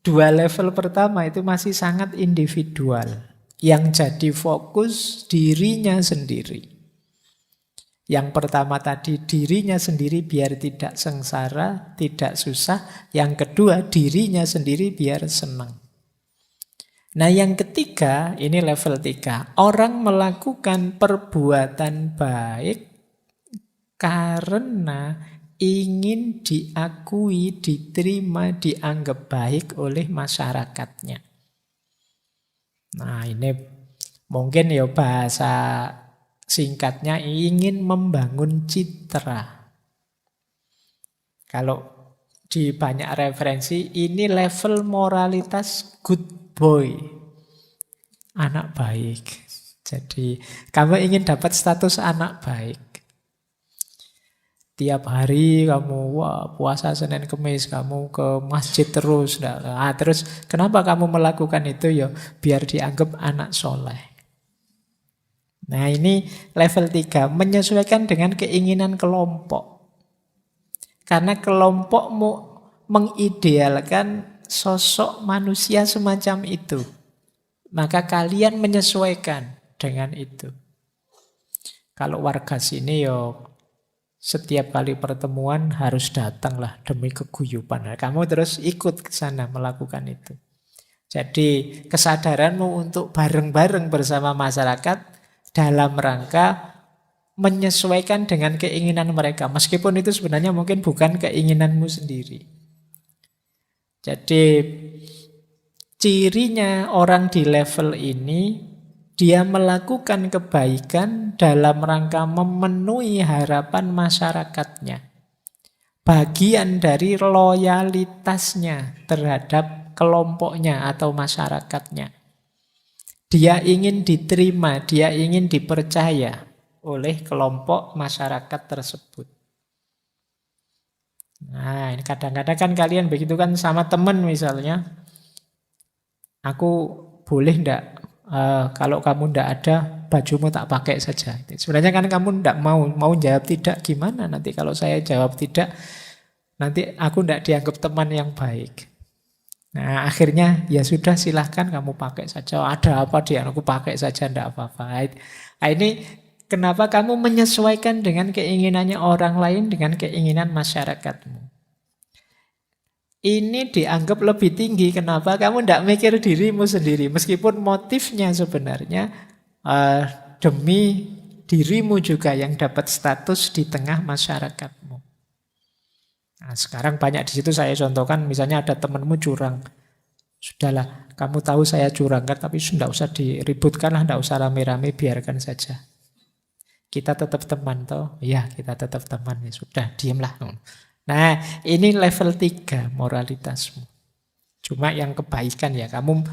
2 level pertama itu masih sangat individual. Yang jadi fokus dirinya sendiri. Yang pertama tadi dirinya sendiri biar tidak sengsara, tidak susah. Yang kedua dirinya sendiri biar senang. Nah yang ketiga, ini level 3. Orang melakukan perbuatan baik karena ingin diakui, diterima, dianggap baik oleh masyarakatnya. Nah, ini mungkin ya bahasa singkatnya ingin membangun citra. Kalau di banyak referensi, ini level moralitas good boy, anak baik. Jadi kamu ingin dapat status anak baik. Tiap hari kamu puasa Senin Kemis, kamu ke masjid terus. Terus kenapa kamu melakukan itu? Ya biar dianggap anak soleh. Nah ini level 3, menyesuaikan dengan keinginan kelompok. Karena kelompokmu mengidealkan sosok manusia semacam itu. Maka kalian menyesuaikan dengan itu. Kalau warga sini setiap kali pertemuan harus datanglah demi keguyupan. Nah, kamu terus ikut ke sana melakukan itu. Jadi kesadaranmu untuk bareng-bareng bersama masyarakat dalam rangka menyesuaikan dengan keinginan mereka. Meskipun itu sebenarnya mungkin bukan keinginanmu sendiri. Jadi cirinya orang di level ini, dia melakukan kebaikan dalam rangka memenuhi harapan masyarakatnya. Bagian dari loyalitasnya terhadap kelompoknya atau masyarakatnya. Dia ingin diterima, dia ingin dipercaya oleh kelompok masyarakat tersebut. Nah, ini kadang-kadang kan kalian begitu kan sama teman misalnya. Aku boleh ndak kalau kamu ndak ada, bajumu tak pakai saja. Sebenarnya kan kamu ndak mau jawab tidak, gimana nanti kalau saya jawab tidak, nanti aku ndak dianggap teman yang baik. Nah akhirnya ya sudah silahkan kamu pakai saja. Ada apa dia, aku pakai saja ndak apa-apa. Nah, ini kenapa kamu menyesuaikan dengan keinginannya orang lain dengan keinginan masyarakatmu. Ini dianggap lebih tinggi. Kenapa? Kamu tidak mikir dirimu sendiri. Meskipun motifnya sebenarnya demi dirimu juga yang dapat status di tengah masyarakatmu. Nah, sekarang banyak di situ saya contohkan, misalnya ada temanmu curang. Sudahlah, kamu tahu saya curang kan, tapi tidak usah diributkan lah, tidak usah rame-rame, biarkan saja. Kita tetap teman toh? Ya, kita tetap teman. Ya sudah, diamlah. Nah, ini level 3 moralitasmu. Cuma yang kebaikan ya, kamu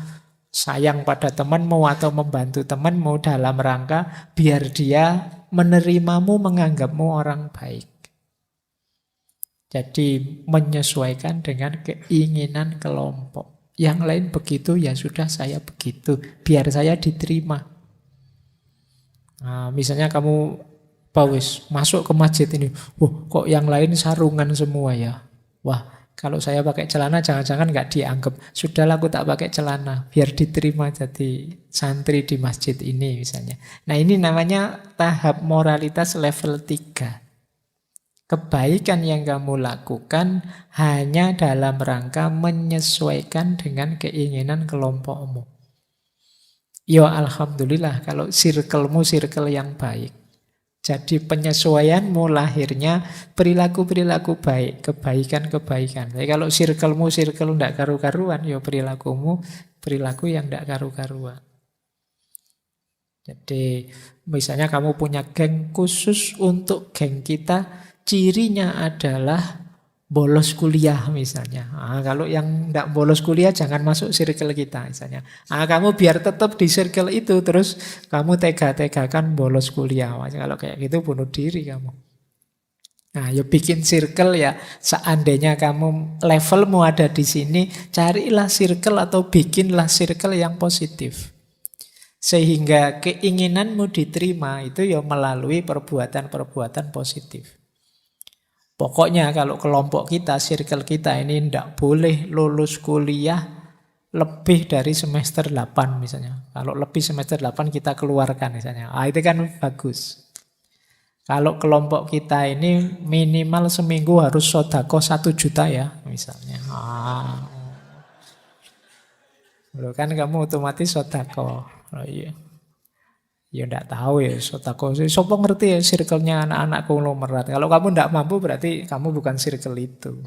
sayang pada temanmu atau membantu temanmu dalam rangka biar dia menerimamu, menganggapmu orang baik. Jadi menyesuaikan dengan keinginan kelompok. Yang lain begitu, ya sudah saya begitu, biar saya diterima. Nah, misalnya kamu masuk ke masjid ini, kok yang lain sarungan semua ya. Wah, kalau saya pakai celana jangan-jangan nggak dianggap. Sudahlah aku tak pakai celana, biar diterima jadi santri di masjid ini misalnya. Nah ini namanya tahap moralitas level 3. Kebaikan yang kamu lakukan hanya dalam rangka menyesuaikan dengan keinginan kelompokmu. Ya alhamdulillah kalau circlemu circle yang baik. Jadi penyesuaianmu lahirnya perilaku-perilaku baik, kebaikan-kebaikan. Jadi kalau circlemu circle tidak karu-karuan, ya perilakumu perilaku yang tidak karu-karuan. Jadi misalnya kamu punya geng khusus untuk geng kita, cirinya adalah bolos kuliah misalnya. Kalau yang tidak bolos kuliah jangan masuk circle kita misalnya. Kamu biar tetap di circle itu terus kamu tega-tegakan bolos kuliah. Kalau kayak gitu bunuh diri kamu. Nah, ya bikin circle ya. Seandainya kamu levelmu ada di sini, carilah circle atau bikinlah circle yang positif. Sehingga keinginanmu diterima itu ya melalui perbuatan-perbuatan positif. Pokoknya kalau kelompok kita, circle kita ini tidak boleh lulus kuliah lebih dari semester 8 misalnya. Kalau lebih semester 8 kita keluarkan misalnya. Itu kan bagus. Kalau kelompok kita ini minimal seminggu harus sodako 1 juta ya misalnya. Kan kamu otomatis sodako. Oh, iya. Ya ndak tahu ya, sotako. Sopo ngerti ya circle-nya anak-anak konglomerat. Kalau kamu ndak mampu berarti kamu bukan circle itu.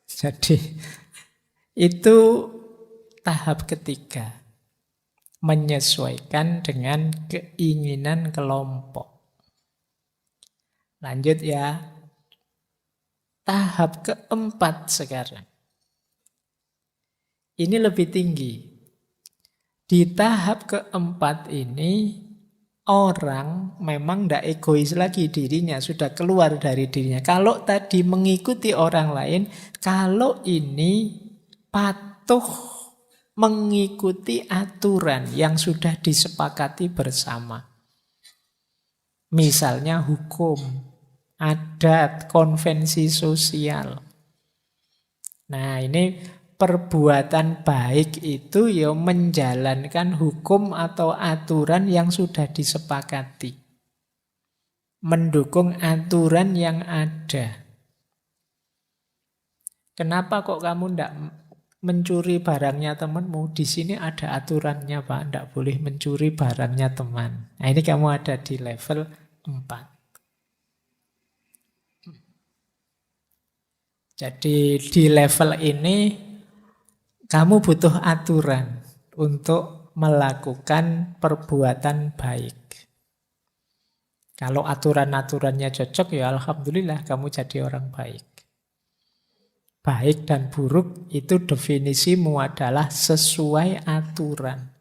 Jadi itu tahap ketiga. Menyesuaikan dengan keinginan kelompok. Lanjut ya. Tahap keempat sekarang. Ini lebih tinggi. Di tahap keempat ini, orang memang tidak egois lagi dirinya, sudah keluar dari dirinya. Kalau tadi mengikuti orang lain, kalau ini patuh mengikuti aturan yang sudah disepakati bersama. Misalnya hukum, adat, konvensi sosial. Nah, ini perbuatan baik itu ya menjalankan hukum atau aturan yang sudah disepakati. Mendukung aturan yang ada. Kenapa kok kamu tidak mencuri barangnya temanmu? Di sini ada aturannya, Pak. Tidak boleh mencuri barangnya teman. Nah, ini kamu ada di level 4. Jadi di level ini kamu butuh aturan untuk melakukan perbuatan baik. Kalau aturan-aturannya cocok, ya alhamdulillah kamu jadi orang baik. Baik dan buruk itu definisimu adalah sesuai aturan.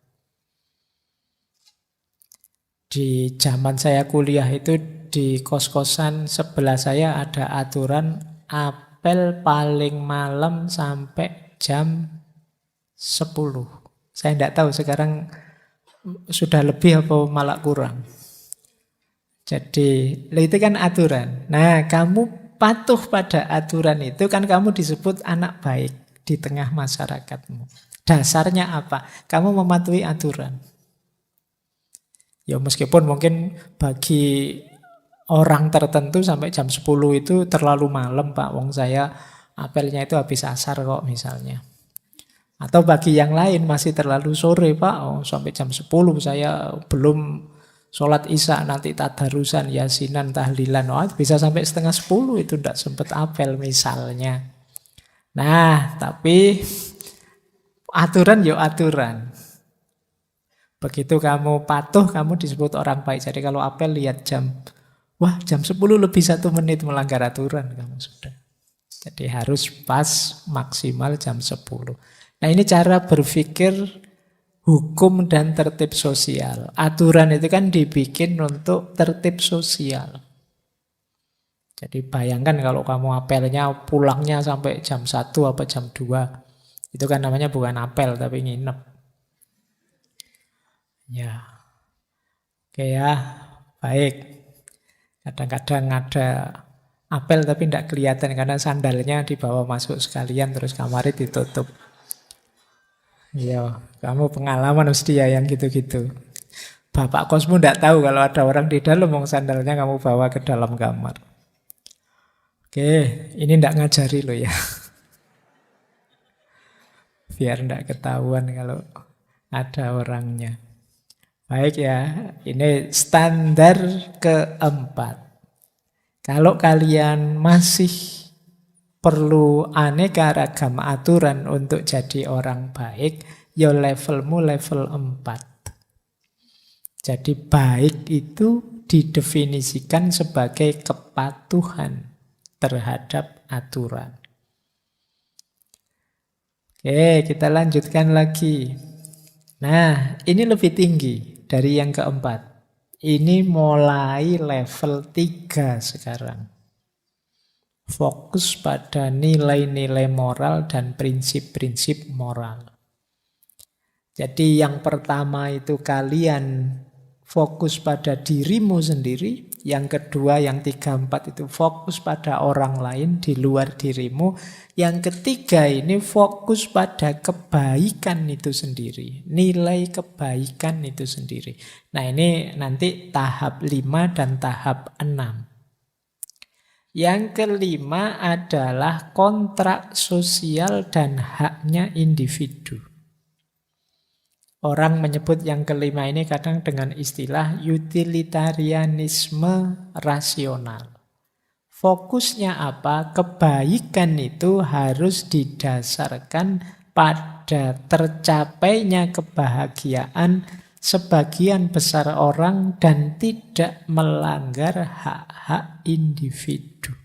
Di zaman saya kuliah itu di kos-kosan sebelah saya ada aturan apel paling malam sampai jam 10. Saya tidak tahu sekarang sudah lebih apa malah kurang. Jadi itu kan aturan. Nah, kamu patuh pada aturan itu kan kamu disebut anak baik di tengah masyarakatmu. Dasarnya apa? Kamu mematuhi aturan. Ya meskipun mungkin bagi orang tertentu sampai jam 10 itu terlalu malam, Pak. Wong saya apelnya itu habis asar kok misalnya. Atau bagi yang lain masih terlalu sore, Pak. Oh, sampai jam 10 saya belum sholat isya, nanti tadarusan, yasinan, tahlilan. Oh, bisa sampai setengah 10 itu tidak sempat apel misalnya. Nah, tapi aturan ya aturan. Begitu kamu patuh, kamu disebut orang baik. Jadi kalau apel lihat jam, wah jam 10 lebih 1 menit melanggar aturan kamu sudah. Jadi harus pas maksimal jam 10. Nah ini cara berpikir hukum dan tertib sosial. Aturan itu kan dibikin untuk tertib sosial. Jadi bayangkan kalau kamu apelnya pulangnya sampai jam 1 apa jam 2. Itu kan namanya bukan apel tapi nginep. Ya, oke ya, baik. Kadang-kadang ada apel tapi tidak kelihatan karena sandalnya dibawa masuk sekalian terus kamarnya ditutup. Iya, kamu pengalaman mesti ya yang gitu-gitu. Bapak kosmu tidak tahu kalau ada orang di dalam, sandalnya kamu bawa ke dalam kamar. Oke, ini tidak ngajari lo ya. Biar tidak ketahuan kalau ada orangnya. Baik ya, ini standar keempat. Kalau kalian masih perlu aneka ragam aturan untuk jadi orang baik, ya levelmu level 4. Jadi baik itu didefinisikan sebagai kepatuhan terhadap aturan. Oke, kita lanjutkan lagi. Nah, ini lebih tinggi dari yang keempat. Ini mulai level 3 sekarang. Fokus pada nilai-nilai moral dan prinsip-prinsip moral. Jadi yang pertama itu kalian fokus pada dirimu sendiri. Yang kedua, yang 3, 4 itu fokus pada orang lain di luar dirimu. Yang ketiga ini fokus pada kebaikan itu sendiri. Nilai kebaikan itu sendiri. Nah ini nanti tahap 5 dan tahap 6. Yang kelima adalah kontrak sosial dan haknya individu. Orang menyebut yang kelima ini kadang dengan istilah utilitarianisme rasional. Fokusnya apa? Kebaikan itu harus didasarkan pada tercapainya kebahagiaan sebagian besar orang dan tidak melanggar hak-hak individu.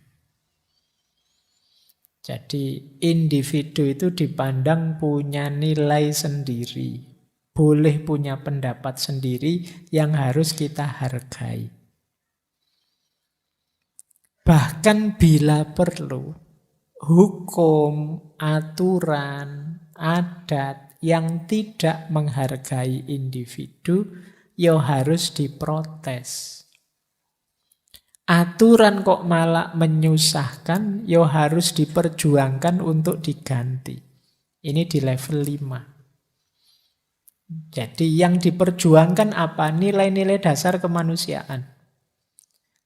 Jadi individu itu dipandang punya nilai sendiri. Boleh punya pendapat sendiri yang harus kita hargai. Bahkan bila perlu, hukum, aturan, adat yang tidak menghargai individu, ya harus diprotes. Aturan kok malah menyusahkan, ya harus diperjuangkan untuk diganti. Ini di level 5. Jadi yang diperjuangkan apa? Nilai-nilai dasar kemanusiaan.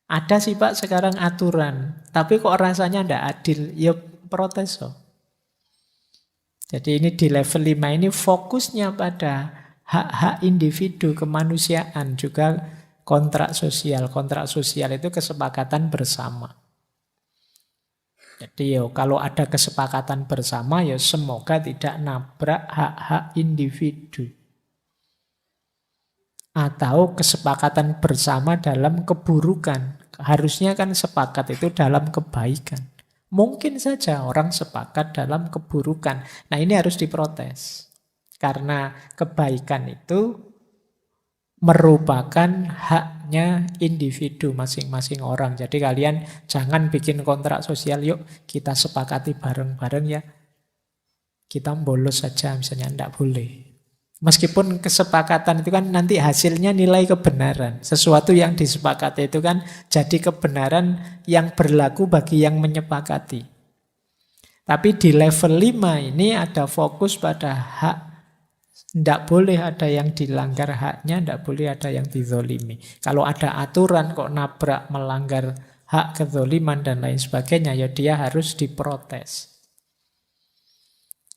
Ada sih Pak sekarang aturan, tapi kok rasanya tidak adil, ya protes. Jadi ini di level 5 ini fokusnya pada hak-hak individu, kemanusiaan, juga kontrak sosial. Kontrak sosial itu kesepakatan bersama. Jadi kalau ada kesepakatan bersama, ya semoga tidak nabrak hak-hak individu. Atau kesepakatan bersama dalam keburukan. Harusnya kan sepakat itu dalam kebaikan. Mungkin saja orang sepakat dalam keburukan. Nah ini harus diprotes. Karena kebaikan itu merupakan haknya individu masing-masing orang. Jadi kalian jangan bikin kontrak sosial, yuk kita sepakati bareng-bareng ya. Kita bolos saja misalnya, tidak boleh. Meskipun kesepakatan itu kan nanti hasilnya nilai kebenaran. Sesuatu yang disepakati itu kan jadi kebenaran yang berlaku bagi yang menyepakati. Tapi di level 5 ini ada fokus pada hak. Tidak boleh ada yang dilanggar haknya, tidak boleh ada yang dizolimi. Kalau ada aturan kok nabrak melanggar hak kezoliman dan lain sebagainya, ya dia harus diprotes.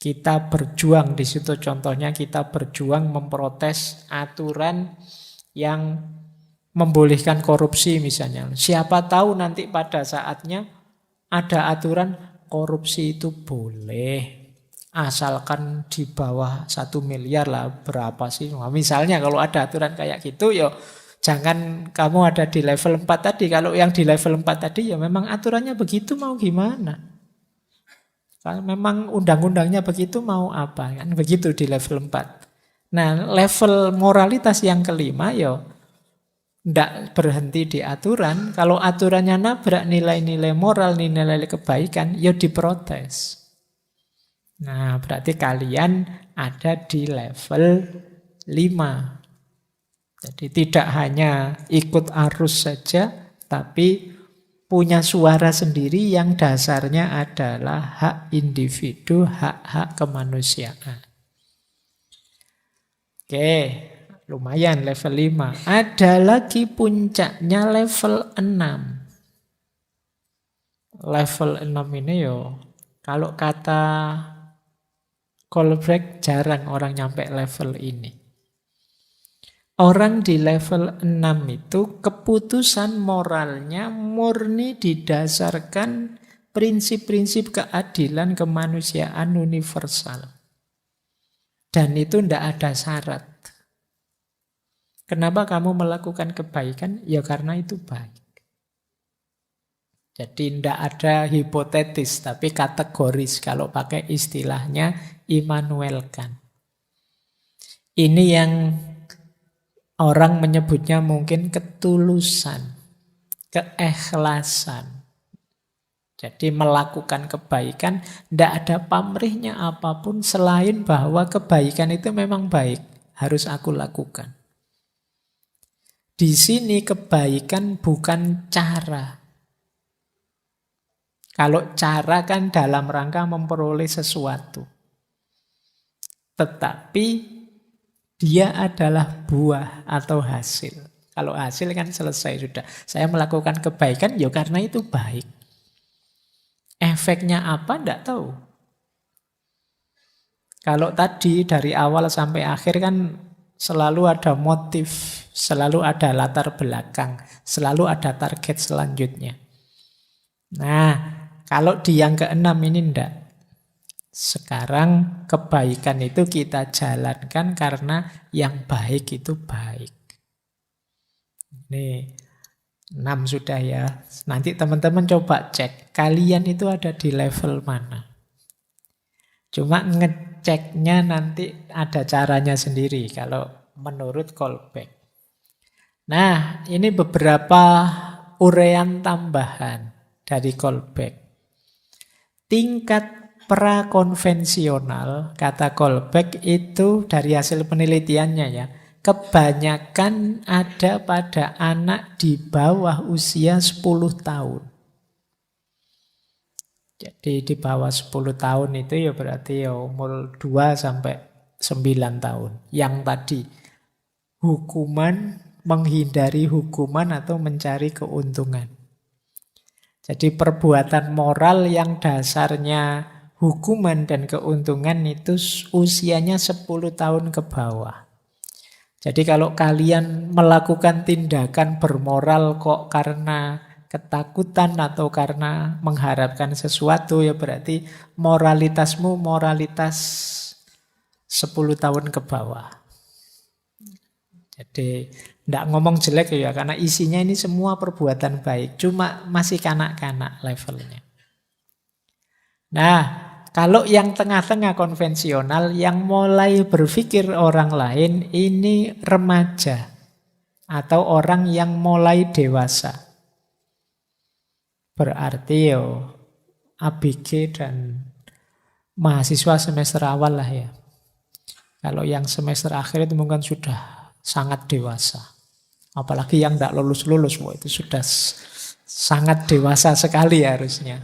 Kita berjuang di situ, contohnya kita berjuang memprotes aturan yang membolehkan korupsi misalnya. Siapa tahu nanti pada saatnya ada aturan korupsi itu boleh. Asalkan di bawah 1 miliar lah, berapa sih? Nah, misalnya kalau ada aturan kayak gitu, ya jangan kamu ada di level 4 tadi. Kalau yang di level 4 tadi ya memang aturannya begitu, mau gimana? Kalau memang undang-undangnya begitu mau apa? Kan begitu di level 4. Nah, level moralitas yang kelima ya tidak berhenti di aturan. Kalau aturannya nabrak nilai-nilai moral, nilai-nilai kebaikan, ya diprotes. Nah, berarti kalian ada di level 5. Jadi tidak hanya ikut arus saja, tapi punya suara sendiri yang dasarnya adalah hak individu, hak-hak kemanusiaan. Oke, lumayan level 5. Ada lagi puncaknya level 6. Level 6 ini kalau kata Kohlberg jarang orang nyampe level ini. Orang di level 6 itu keputusan moralnya murni didasarkan prinsip-prinsip keadilan kemanusiaan universal. Dan itu tidak ada syarat. Kenapa kamu melakukan kebaikan? Ya karena itu baik. Jadi tidak ada hipotetis, tapi kategoris kalau pakai istilahnya Immanuel Kant. Ini yang orang menyebutnya mungkin ketulusan, keikhlasan. Jadi melakukan kebaikan, tidak ada pamrihnya apapun selain bahwa kebaikan itu memang baik, harus aku lakukan. Di sini kebaikan bukan cara. Kalau cara kan dalam rangka memperoleh sesuatu. Tetapi dia adalah buah atau hasil. Kalau hasil kan selesai sudah. Saya melakukan kebaikan ya karena itu baik. Efeknya apa? Tidak tahu. Kalau tadi dari awal sampai akhir kan selalu ada motif, selalu ada latar belakang, selalu ada target selanjutnya. Nah, kalau di yang keenam ini enggak. Sekarang kebaikan itu kita jalankan karena yang baik itu baik. Nih, 6 sudah ya. Nanti teman-teman coba cek, kalian itu ada di level mana. Cuma ngeceknya nanti ada caranya sendiri kalau menurut Kolbeck. Nah, ini beberapa uraian tambahan dari Kolbeck. Tingkat prakonvensional, kata Kolbeck itu dari hasil penelitiannya ya, kebanyakan ada pada anak di bawah usia 10 tahun. Jadi di bawah 10 tahun itu ya berarti ya umur 2 sampai 9 tahun. Yang tadi, hukuman, menghindari hukuman atau mencari keuntungan. Jadi perbuatan moral yang dasarnya hukuman dan keuntungan itu usianya 10 tahun ke bawah. Jadi kalau kalian melakukan tindakan bermoral kok karena ketakutan atau karena mengharapkan sesuatu, ya berarti moralitasmu moralitas 10 tahun ke bawah. Jadi tidak ngomong jelek ya, karena isinya ini semua perbuatan baik, cuma masih kanak-kanak levelnya. Nah, kalau yang tengah-tengah konvensional, yang mulai berpikir orang lain, ini remaja atau orang yang mulai dewasa. Berarti yo ABG dan mahasiswa semester awal lah ya. Kalau yang semester akhir itu mungkin sudah sangat dewasa. Apalagi yang tidak lulus-lulus, itu sudah sangat dewasa sekali harusnya.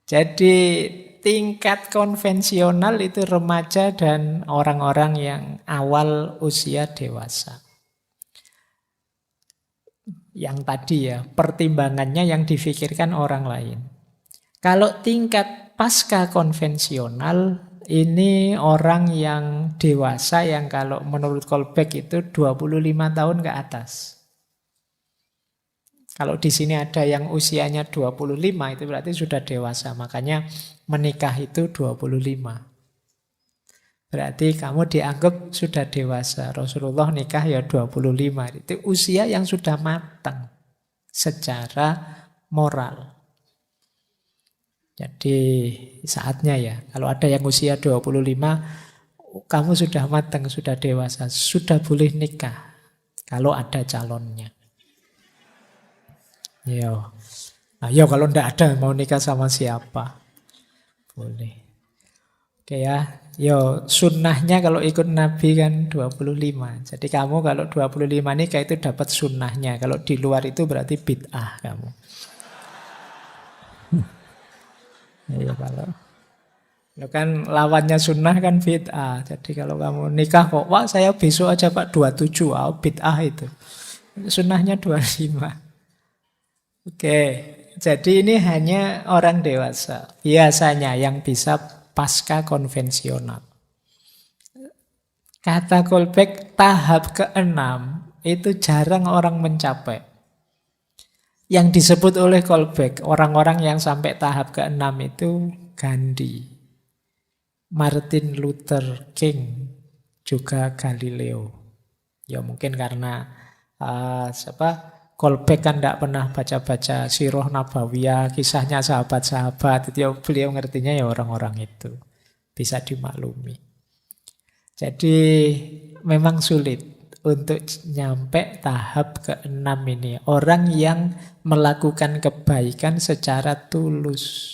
Jadi tingkat konvensional itu remaja dan orang-orang yang awal usia dewasa. Yang tadi ya, pertimbangannya yang difikirkan orang lain. Kalau tingkat pasca konvensional, ini orang yang dewasa yang kalau menurut Kolbeck itu 25 tahun ke atas. Kalau di sini ada yang usianya 25 itu berarti sudah dewasa. Makanya menikah itu 25. Berarti kamu dianggap sudah dewasa. Rasulullah nikah ya 25. Itu usia yang sudah matang secara moral. Jadi saatnya ya, kalau ada yang usia 25, kamu sudah matang, sudah dewasa, sudah boleh nikah. Kalau ada calonnya. Yo. Nah, yo kalau ndak ada mau nikah sama siapa? Boleh. Oke ya, yo sunnahnya kalau ikut Nabi kan 25. Jadi kamu kalau 25 nikah itu dapat sunnahnya. Kalau di luar itu berarti bid'ah kamu. Ya kalau lo kan lawannya sunnah kan bid'ah. Jadi kalau kamu nikah kok, wah saya besok aja Pak 27, bid'ah itu. Sunnahnya 25. Oke, jadi ini hanya orang dewasa. Biasanya yang bisa pasca konvensional. Kata Kolbeck, tahap ke-6 itu jarang orang mencapai. Yang disebut oleh Kolbeck, orang-orang yang sampai tahap ke-6 itu Gandhi, Martin Luther King, juga Galileo. Ya mungkin karena Kolbeck kan tidak pernah baca-baca Sirah Nabawiyah, kisahnya sahabat-sahabat. Itu ya beliau ngertinya ya orang-orang itu. Bisa dimaklumi. Jadi memang sulit untuk nyampe tahap ke-6 ini. Orang yang melakukan kebaikan secara tulus.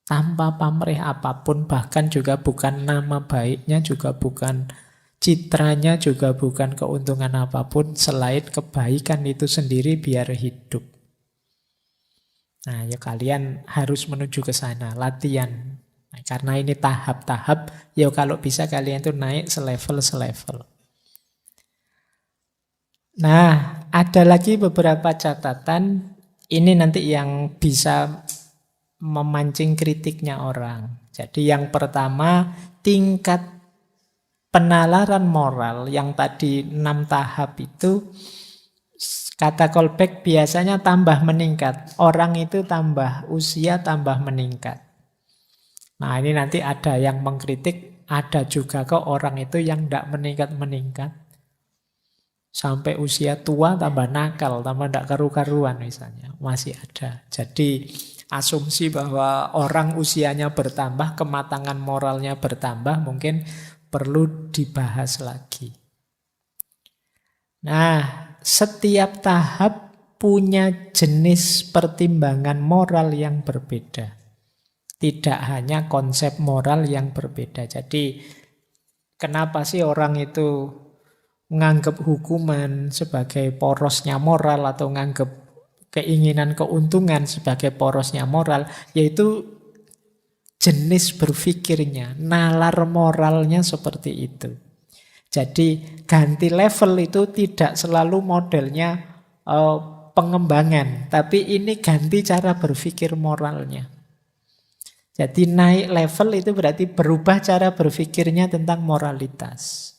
Tanpa pamrih apapun, bahkan juga bukan nama baiknya, juga bukan citranya, juga bukan keuntungan apapun selain kebaikan itu sendiri biar hidup. Nah, ya kalian harus menuju ke sana, latihan. Nah, karena ini tahap-tahap, ya kalau bisa kalian tuh naik selevel-selevel. Nah, ada lagi beberapa catatan, ini nanti yang bisa memancing kritiknya orang. Jadi yang pertama, tingkat penalaran moral yang tadi 6 tahap itu, kata Kolbeck biasanya tambah meningkat. Orang itu tambah usia, tambah meningkat. Nah ini nanti ada yang mengkritik, ada juga kok orang itu yang tidak meningkat-meningkat. Sampai usia tua tambah nakal, tambah tidak karu-karuan misalnya. Masih ada. Jadi asumsi bahwa orang usianya bertambah, kematangan moralnya bertambah, mungkin perlu dibahas lagi. Nah, setiap tahap punya jenis pertimbangan moral yang berbeda. Tidak hanya konsep moral yang berbeda. Jadi, kenapa sih orang itu menganggap hukuman sebagai porosnya moral atau menganggap keinginan keuntungan sebagai porosnya moral? Yaitu jenis berpikirnya, nalar moralnya seperti itu. Jadi ganti level itu tidak selalu modelnya pengembangan, tapi ini ganti cara berpikir moralnya. Jadi naik level itu berarti berubah cara berpikirnya tentang moralitas.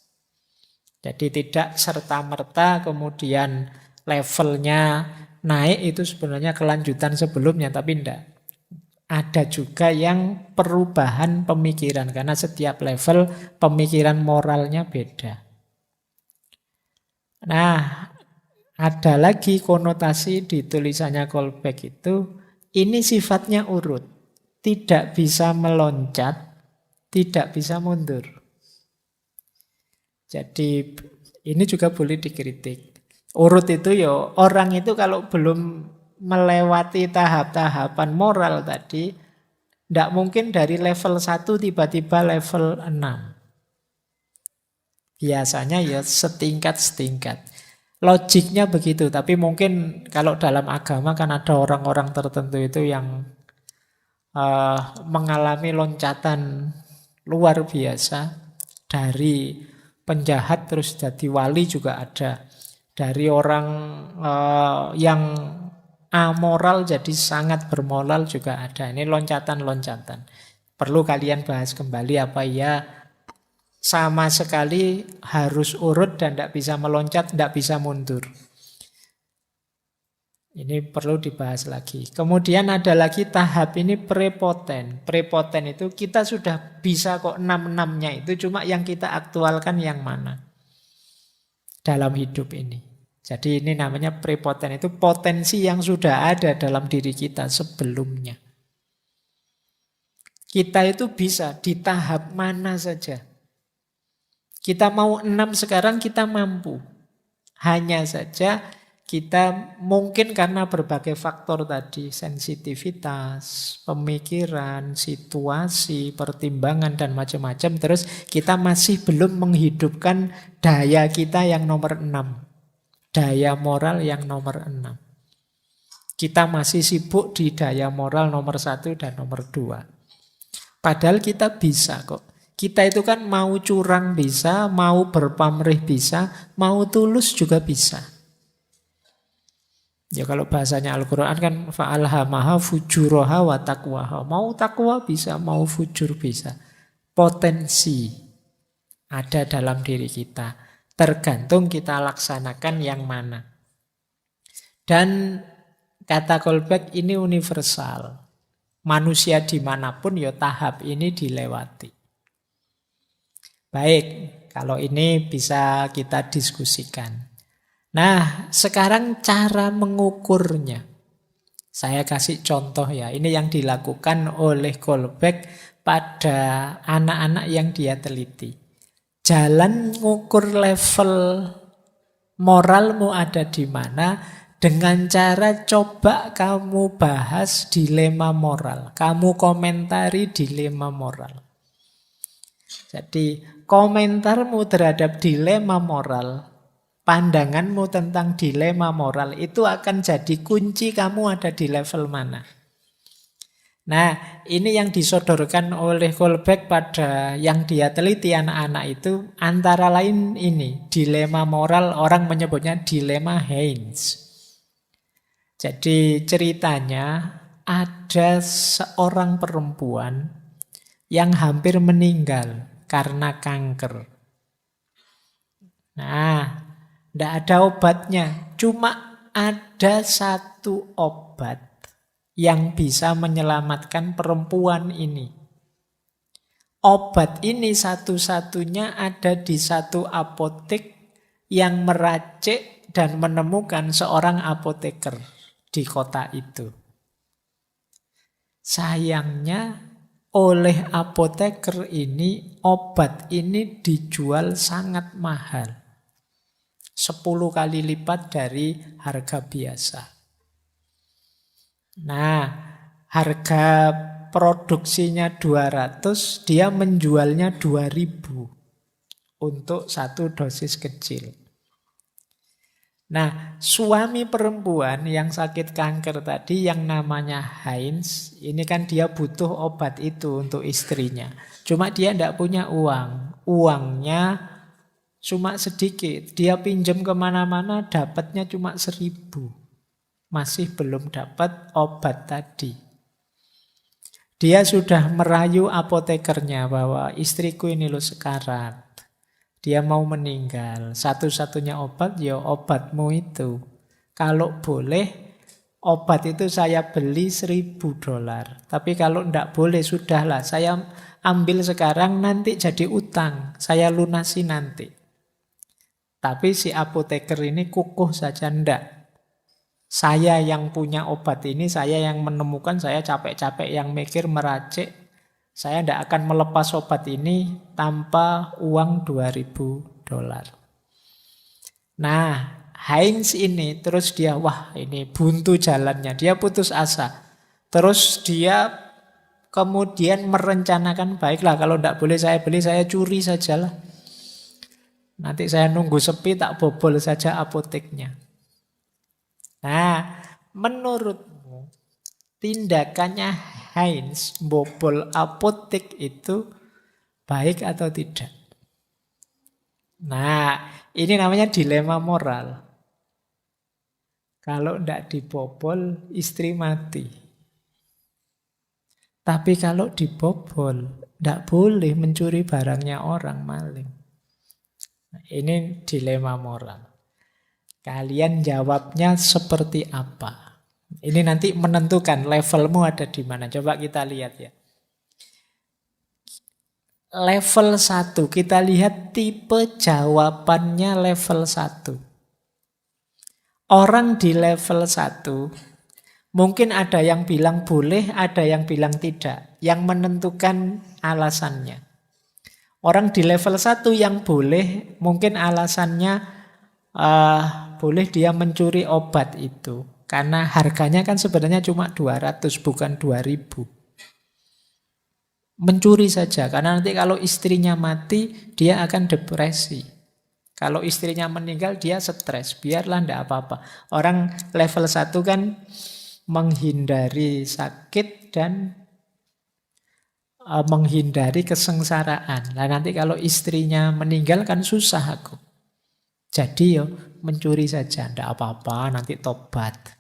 Jadi tidak serta-merta kemudian levelnya naik itu sebenarnya kelanjutan sebelumnya, tapi tidak. Ada juga yang perubahan pemikiran, karena setiap level pemikiran moralnya beda. Nah, ada lagi konotasi di tulisannya Kolbeck itu, ini sifatnya urut. Tidak bisa meloncat, tidak bisa mundur. Jadi ini juga boleh dikritik. Urut itu ya, orang itu kalau belum melewati tahap-tahapan moral tadi, tidak mungkin dari level 1 tiba-tiba level 6. Biasanya ya setingkat-setingkat. Logiknya begitu, tapi mungkin kalau dalam agama kan ada orang-orang tertentu itu yang mengalami loncatan luar biasa. Dari penjahat terus jadi wali juga ada. Dari orang yang amoral jadi sangat bermoral juga ada. Ini loncatan-loncatan. Perlu kalian bahas kembali apa ya, sama sekali harus urut dan tidak bisa meloncat, tidak bisa mundur. Ini perlu dibahas lagi. Kemudian ada lagi tahap ini prepoten. Prepoten itu kita sudah bisa kok 6-6-nya itu, cuma yang kita aktualkan yang mana dalam hidup ini. Jadi ini namanya prepoten, itu potensi yang sudah ada dalam diri kita sebelumnya. Kita itu bisa di tahap mana saja. Kita mau 6 sekarang kita mampu. Hanya saja kita mungkin karena berbagai faktor tadi, sensitivitas, pemikiran, situasi, pertimbangan dan macam-macam, terus kita masih belum menghidupkan daya kita yang nomor 6. Daya moral yang nomor 6. Kita masih sibuk di daya moral nomor 1 dan nomor 2. Padahal kita bisa kok. Kita itu kan mau curang bisa, mau berpamrih bisa, mau tulus juga bisa. Ya kalau bahasanya Al-Quran kan fa'alhamaha fujuraha wa taqwaha. Mau takwa bisa, mau fujur bisa. Potensi ada dalam diri kita. Tergantung kita laksanakan yang mana. Dan kata Kolbeck ini universal. Manusia dimanapun ya tahap ini dilewati. Baik, kalau ini bisa kita diskusikan. Nah, sekarang cara mengukurnya. Saya kasih contoh ya. Ini yang dilakukan oleh Kolbeck pada anak-anak yang dia teliti. Jalan ngukur level moralmu ada di mana dengan cara coba kamu bahas dilema moral. Kamu komentari dilema moral. Jadi komentarmu terhadap dilema moral, pandanganmu tentang dilema moral itu akan jadi kunci kamu ada di level mana. Nah, ini yang disodorkan oleh Kolbeck pada yang dia teliti anak-anak itu antara lain ini, dilema moral, orang menyebutnya dilema Heinz. Jadi ceritanya ada seorang perempuan yang hampir meninggal karena kanker. Nah, tidak ada obatnya. Cuma ada satu obat yang bisa menyelamatkan perempuan ini. Obat ini satu-satunya ada di satu apotek yang meracik dan menemukan seorang apoteker di kota itu. Sayangnya oleh apoteker ini, obat ini dijual sangat mahal. 10 kali lipat dari harga biasa. Nah, harga produksinya 200, dia menjualnya 2000 untuk satu dosis kecil. Nah, suami perempuan yang sakit kanker tadi yang namanya Heinz, ini kan dia butuh obat itu untuk istrinya. Cuma dia tidak punya uang. Uangnya cuma sedikit. Dia pinjam kemana-mana dapatnya cuma 1000. Masih belum dapat obat tadi. Dia sudah merayu apotekernya bahwa istriku ini loh sekarat. Dia mau meninggal. Satu-satunya obat ya obatmu itu. Kalau boleh obat itu saya beli $1000. Tapi kalau tidak boleh sudahlah. Saya ambil sekarang nanti jadi utang. Saya lunasi nanti. Tapi si apoteker ini kukuh saja ndak. Saya yang punya obat ini, saya yang menemukan, saya capek-capek yang mikir meracik. Saya tidak akan melepas obat ini tanpa uang $2000. Nah, Heinz ini terus dia, wah ini buntu jalannya. Dia putus asa. Terus dia kemudian merencanakan, baiklah kalau tidak boleh saya beli, saya curi sajalah. Nanti saya nunggu sepi, tak bobol saja apoteknya. Nah, menurutmu tindakannya Heinz bobol apotek itu baik atau tidak? Nah, ini namanya dilema moral. Kalau tidak dibobol, istri mati. Tapi kalau dibobol, tidak boleh mencuri barangnya orang, maling. Nah, ini dilema moral. Kalian jawabnya seperti apa? Ini nanti menentukan levelmu ada di mana. Coba kita lihat ya. Level 1, kita lihat tipe jawabannya level 1. Orang di level 1, mungkin ada yang bilang boleh, ada yang bilang tidak. Yang menentukan alasannya. Orang di level 1 yang boleh, mungkin alasannya boleh dia mencuri obat itu. Karena harganya kan sebenarnya cuma 200, bukan 2000. Mencuri saja, karena nanti kalau istrinya mati, dia akan depresi. Kalau istrinya meninggal, dia stres. Biarlah, tidak apa-apa. Orang level 1 kan menghindari sakit dan menghindari kesengsaraan. Nah, nanti kalau istrinya meninggal kan susah aku. Jadi mencuri saja, tidak apa-apa, nanti tobat.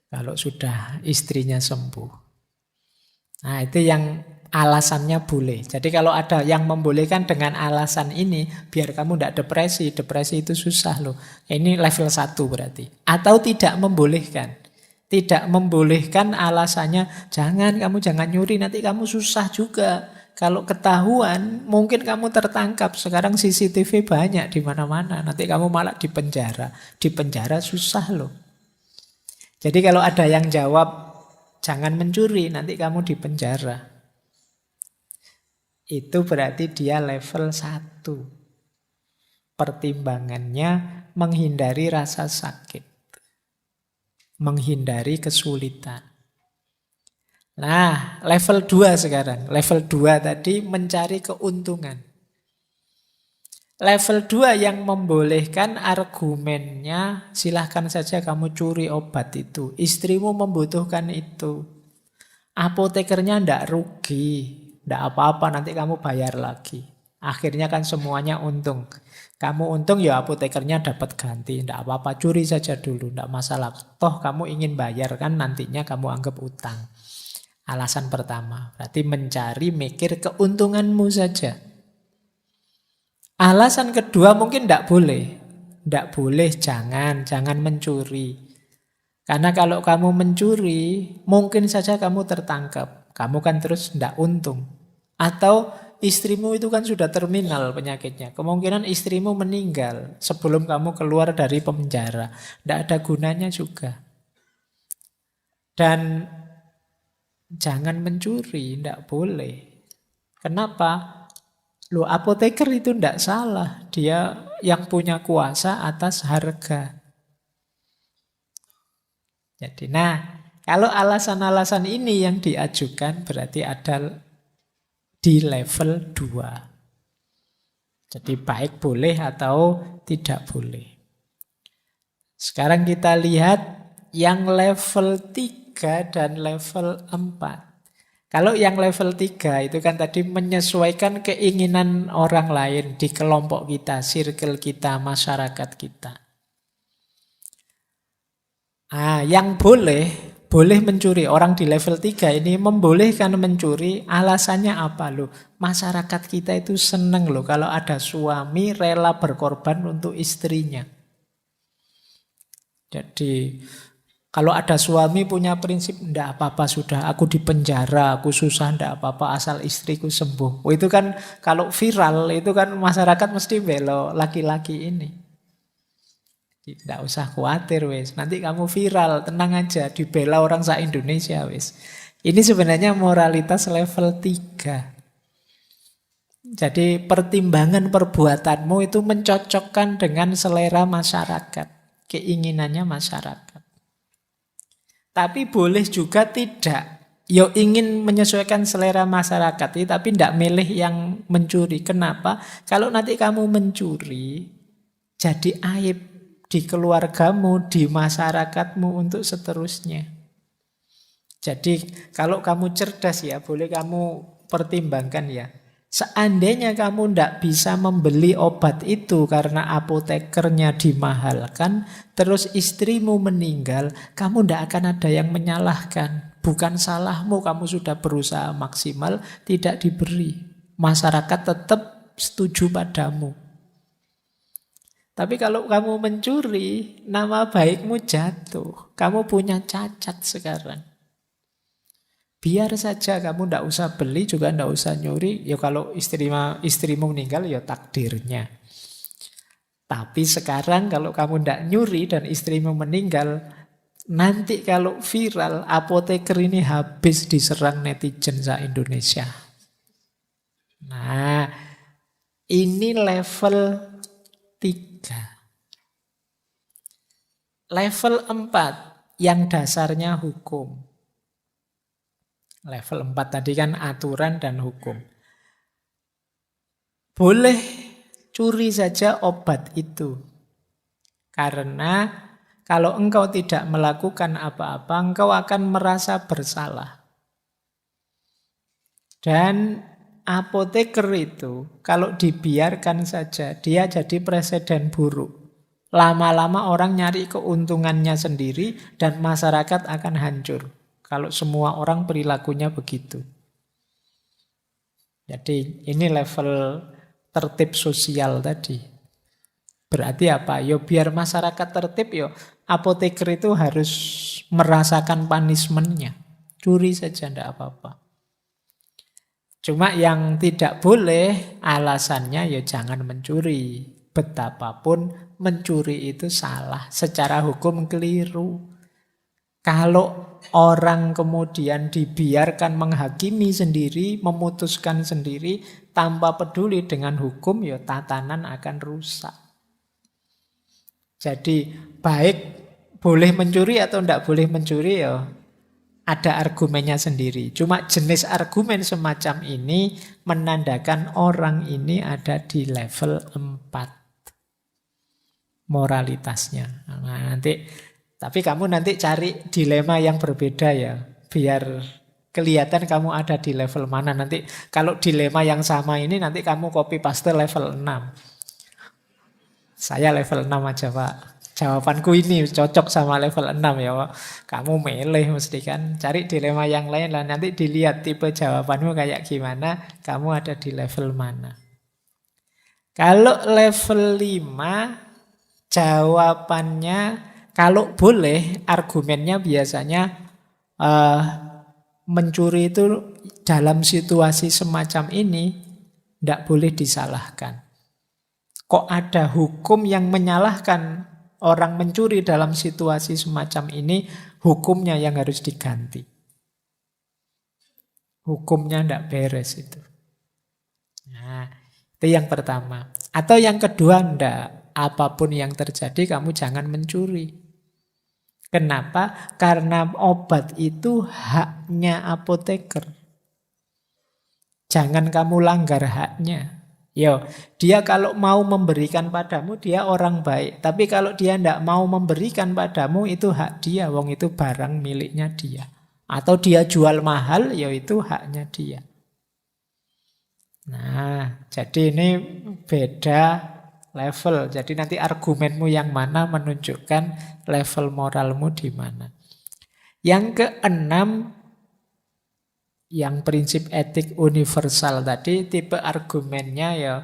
Kalau sudah istrinya sembuh. Nah, itu yang alasannya boleh. Jadi kalau ada yang membolehkan dengan alasan ini, biar kamu tidak depresi. Depresi itu susah loh. Ini level 1 berarti. Atau tidak membolehkan. Tidak membolehkan alasannya, kamu jangan nyuri, nanti kamu susah juga. Kalau ketahuan, mungkin kamu tertangkap. Sekarang CCTV banyak di mana-mana. Nanti kamu malah dipenjara. Dipenjara susah loh. Jadi kalau ada yang jawab, jangan mencuri, nanti kamu dipenjara. Itu berarti dia level 1. Pertimbangannya menghindari rasa sakit. Menghindari kesulitan. Nah, level 2 sekarang. Level 2 tadi mencari keuntungan. Level 2 yang membolehkan argumennya, silahkan saja kamu curi obat itu. Istrimu membutuhkan itu. Apotekernya ndak rugi. Ndak apa-apa, nanti kamu bayar lagi. Akhirnya kan semuanya untung. Kamu untung ya apotekernya dapat ganti. Tidak apa-apa, curi saja dulu. Tidak masalah. Toh kamu ingin bayar kan nantinya kamu anggap utang. Alasan pertama. Berarti mencari mikir keuntunganmu saja. Alasan kedua mungkin tidak boleh. Tidak boleh, jangan mencuri. Karena kalau kamu mencuri, mungkin saja kamu tertangkap. Kamu kan terus tidak untung. Atau istrimu itu kan sudah terminal penyakitnya. Kemungkinan istrimu meninggal sebelum kamu keluar dari penjara. Tidak ada gunanya juga. Dan jangan mencuri, tidak boleh. Kenapa? Loh, apoteker itu tidak salah. Dia yang punya kuasa atas harga. Jadi, kalau alasan-alasan ini yang diajukan berarti ada di level 2. Jadi baik boleh atau tidak boleh. Sekarang kita lihat yang level 3 dan level 4. Kalau yang level 3 itu kan tadi menyesuaikan keinginan orang lain di kelompok kita, circle kita, masyarakat kita. Yang boleh mencuri. Orang di level 3 ini membolehkan mencuri. Alasannya apa loh? Masyarakat kita itu seneng loh kalau ada suami rela berkorban untuk istrinya. Jadi kalau ada suami punya prinsip, ndak apa-apa sudah, aku di penjara, aku susah, ndak apa-apa asal istriku sembuh. Itu kan kalau viral itu kan masyarakat mesti belo laki-laki ini. Tidak usah khawatir wis. Nanti kamu viral, tenang aja, dibela orang se-Indonesia wis. Ini sebenarnya moralitas level 3. Jadi pertimbangan perbuatanmu itu mencocokkan dengan selera masyarakat, keinginannya masyarakat. Tapi boleh juga tidak. Yo ingin menyesuaikan selera masyarakat, tapi tidak milih yang mencuri. Kenapa? Kalau nanti kamu mencuri, jadi aib di keluargamu, di masyarakatmu untuk seterusnya. Jadi kalau kamu cerdas ya, boleh kamu pertimbangkan ya. Seandainya kamu tidak bisa membeli obat itu karena apotekernya dimahalkan, terus istrimu meninggal, kamu tidak akan ada yang menyalahkan. Bukan salahmu, kamu sudah berusaha maksimal, tidak diberi. Masyarakat tetap setuju padamu. Tapi kalau kamu mencuri, nama baikmu jatuh. Kamu punya cacat sekarang. Biar saja kamu tidak usah beli, juga tidak usah nyuri. Ya kalau istrimu meninggal, ya takdirnya. Tapi sekarang kalau kamu tidak nyuri dan istrimu meninggal, nanti kalau viral, apoteker ini habis diserang netizen se-Indonesia. Nah, ini level 3. Level 4 yang dasarnya hukum. Level 4 tadi kan aturan dan hukum. Boleh curi saja obat itu. Karena kalau engkau tidak melakukan apa-apa, engkau akan merasa bersalah. Dan apoteker itu kalau dibiarkan saja, dia jadi presiden buruk. Lama-lama orang nyari keuntungannya sendiri dan masyarakat akan hancur. Kalau semua orang perilakunya begitu. Jadi ini level tertib sosial tadi. Berarti apa? Yo biar masyarakat tertib yo, apoteker itu harus merasakan punishment-nya. Curi saja tidak apa-apa. Cuma yang tidak boleh alasannya ya jangan mencuri. Betapapun mencuri itu salah, secara hukum keliru. Kalau orang kemudian dibiarkan menghakimi sendiri, memutuskan sendiri, tanpa peduli dengan hukum, ya tatanan akan rusak. Jadi baik boleh mencuri atau tidak boleh mencuri, ya ada argumennya sendiri. Cuma jenis argumen semacam ini menandakan orang ini ada di level 4. Moralitasnya. Nah, tapi kamu nanti cari dilema yang berbeda ya, biar kelihatan kamu ada di level mana. Nanti kalau dilema yang sama ini nanti kamu copy paste level 6. Saya level 6 aja Pak. Jawabanku ini cocok sama level 6 ya Pak. Kamu milih mesti kan. Cari dilema yang lain lah. Nanti dilihat tipe jawabanmu kayak gimana. Kamu ada di level mana. Kalau level 5, jawabannya kalau boleh argumennya biasanya eh, mencuri itu dalam situasi semacam ini tidak boleh disalahkan. Kok ada hukum yang menyalahkan orang mencuri dalam situasi semacam ini, hukumnya yang harus diganti. Hukumnya tidak beres itu. Nah, itu yang pertama. Atau yang kedua, ndak. Apapun yang terjadi, kamu jangan mencuri. Kenapa? Karena obat itu haknya apoteker. Jangan kamu langgar haknya. Yo, dia kalau mau memberikan padamu, dia orang baik. Tapi kalau dia tidak mau memberikan padamu, itu hak dia. Wong itu barang miliknya dia. Atau dia jual mahal, ya itu haknya dia. Nah, jadi ini beda level. Jadi nanti argumenmu yang mana menunjukkan level moralmu di mana. Yang keenam, yang prinsip etik universal tadi, tipe argumennya ya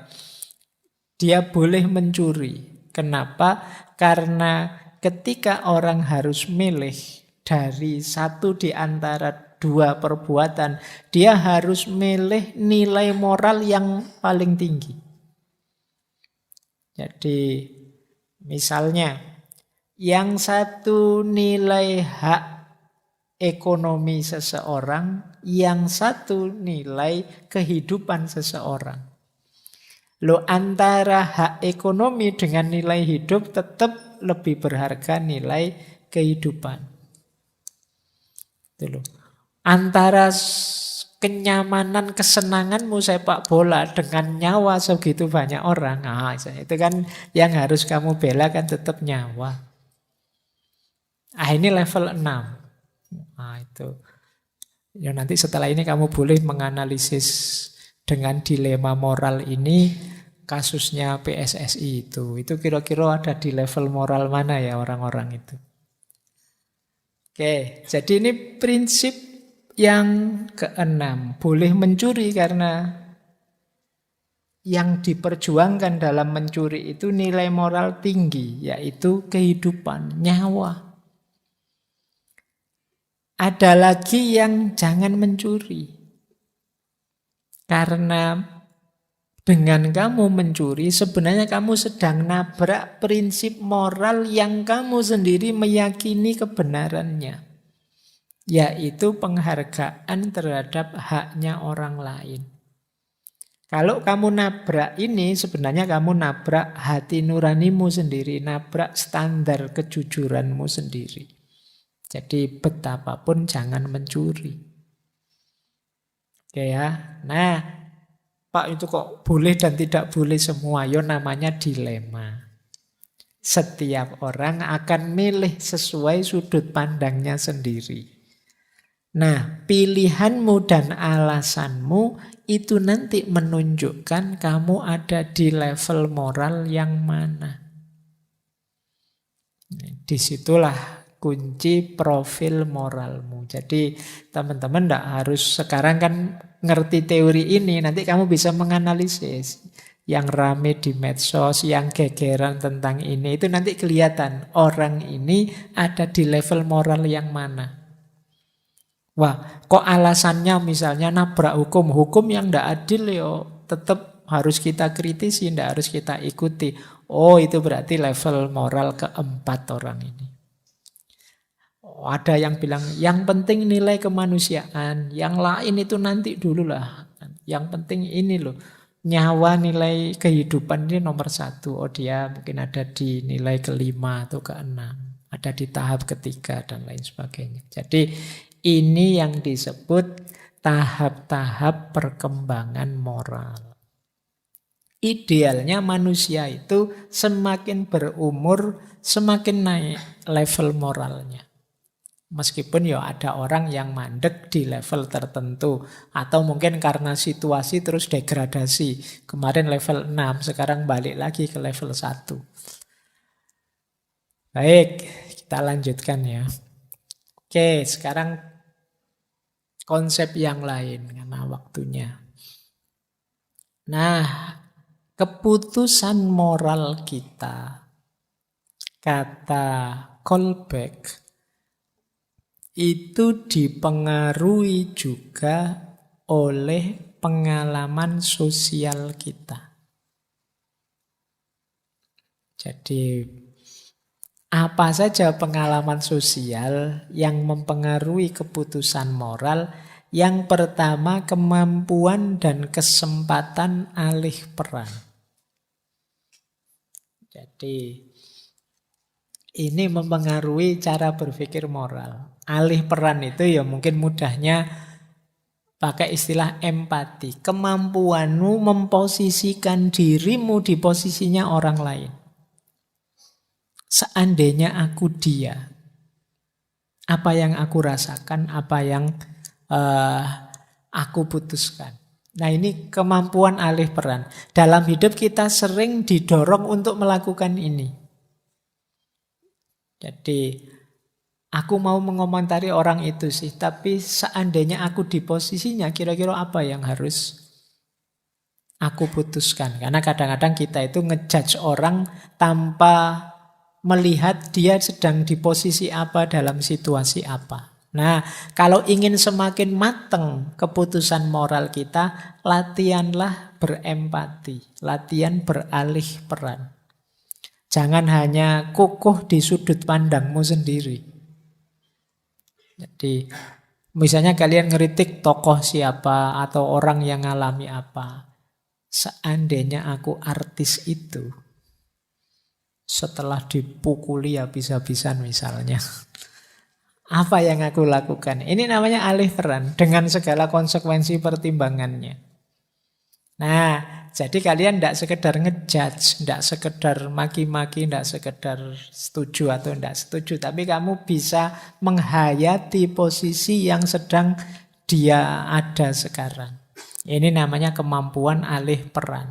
dia boleh mencuri. Kenapa? Karena ketika orang harus milih dari satu di antara dua perbuatan, dia harus milih nilai moral yang paling tinggi. Jadi misalnya yang satu nilai hak ekonomi seseorang, yang satu nilai kehidupan seseorang. Loh, antara hak ekonomi dengan nilai hidup tetap lebih berharga nilai kehidupan. Itu loh. Antara kenyamanan, kesenanganmu sepak bola dengan nyawa segitu banyak orang. Nah, itu kan yang harus kamu bela kan tetap nyawa. Ini level 6. Nah, itu. Ya nanti setelah ini kamu boleh menganalisis dengan dilema moral ini kasusnya PSSI itu. Itu kira-kira ada di level moral mana ya orang-orang itu. Oke, jadi ini prinsip yang keenam. Boleh mencuri karena yang diperjuangkan dalam mencuri itu nilai moral tinggi, yaitu kehidupan, nyawa. Ada lagi yang jangan mencuri. Karena dengan kamu mencuri, sebenarnya kamu sedang nabrak prinsip moral yang kamu sendiri meyakini kebenarannya. Yaitu penghargaan terhadap haknya orang lain. Kalau kamu nabrak ini, sebenarnya kamu nabrak hati nuranimu sendiri, nabrak standar kejujuranmu sendiri. Jadi betapapun jangan mencuri. Oke ya. Nah, Pak itu kok boleh dan tidak boleh semua. Ya namanya dilema. Setiap orang akan milih sesuai sudut pandangnya sendiri. Nah, pilihanmu dan alasanmu itu nanti menunjukkan kamu ada di level moral yang mana. Disitulah kunci profil moralmu. Jadi teman-teman tidak harus sekarang kan ngerti teori ini, nanti kamu bisa menganalisis yang rame di medsos, yang gegeran tentang ini, itu nanti kelihatan orang ini ada di level moral yang mana. Wah, kok alasannya misalnya nabrak hukum yang tidak adil yo, tetap harus kita kritisi, tidak harus kita ikuti. Oh, itu berarti level moral keempat orang ini. Ada yang bilang, yang penting nilai kemanusiaan, yang lain itu nanti dulu lah. Yang penting ini loh, nyawa nilai kehidupan ini nomor 1. Oh dia mungkin ada di nilai ke-5 atau ke-6. Ada di tahap ketiga dan lain sebagainya. Jadi ini yang disebut tahap-tahap perkembangan moral. Idealnya manusia itu semakin berumur, semakin naik level moralnya. Meskipun ya ada orang yang mandek di level tertentu. Atau mungkin karena situasi terus degradasi. Kemarin level 6, sekarang balik lagi ke level 1. Baik, kita lanjutkan ya. Oke, sekarang konsep yang lain karena waktunya. Nah, keputusan moral kita, kata Kolbeck, itu dipengaruhi juga oleh pengalaman sosial kita. Jadi, apa saja pengalaman sosial yang mempengaruhi keputusan moral? Yang pertama, kemampuan dan kesempatan alih peran. Jadi, ini mempengaruhi cara berpikir moral. Alih peran itu ya mungkin mudahnya pakai istilah empati. Kemampuanmu memposisikan dirimu di posisinya orang lain. Seandainya aku dia, apa yang aku rasakan, apa yang aku putuskan. Nah, ini kemampuan alih peran. Dalam hidup kita sering didorong untuk melakukan ini. Jadi, aku mau mengomentari orang itu sih, tapi seandainya aku di posisinya, kira-kira apa yang harus aku putuskan? Karena kadang-kadang kita itu ngejudge orang tanpa melihat dia sedang di posisi apa, dalam situasi apa. Nah, kalau ingin semakin mateng keputusan moral kita, latihanlah berempati, latihan beralih peran. Jangan hanya kukuh di sudut pandangmu sendiri. Jadi, misalnya kalian ngeritik tokoh siapa atau orang yang ngalami apa. Seandainya aku artis itu, setelah dipukuli habis-habisan misalnya, apa yang aku lakukan? Ini namanya alih peran dengan segala konsekuensi pertimbangannya. Nah, jadi kalian tidak sekedar ngejudge, tidak sekedar maki-maki, tidak sekedar setuju atau tidak setuju, tapi kamu bisa menghayati posisi yang sedang dia ada sekarang. Ini namanya kemampuan alih peran.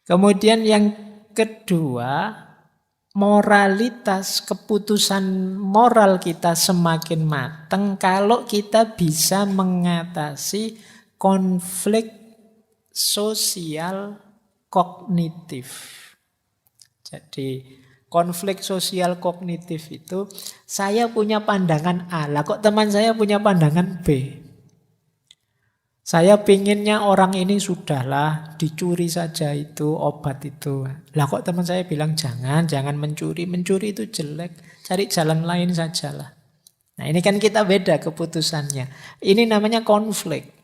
Kemudian yang kedua, moralitas, keputusan moral kita semakin matang kalau kita bisa mengatasi konflik sosial kognitif. Jadi konflik sosial kognitif itu, saya punya pandangan A, lah kok teman saya punya pandangan B. Saya pinginnya orang ini sudahlah dicuri saja itu obat itu. Lah kok teman saya bilang jangan mencuri itu jelek, cari jalan lain sajalah. Nah, ini kan kita beda keputusannya. Ini namanya konflik.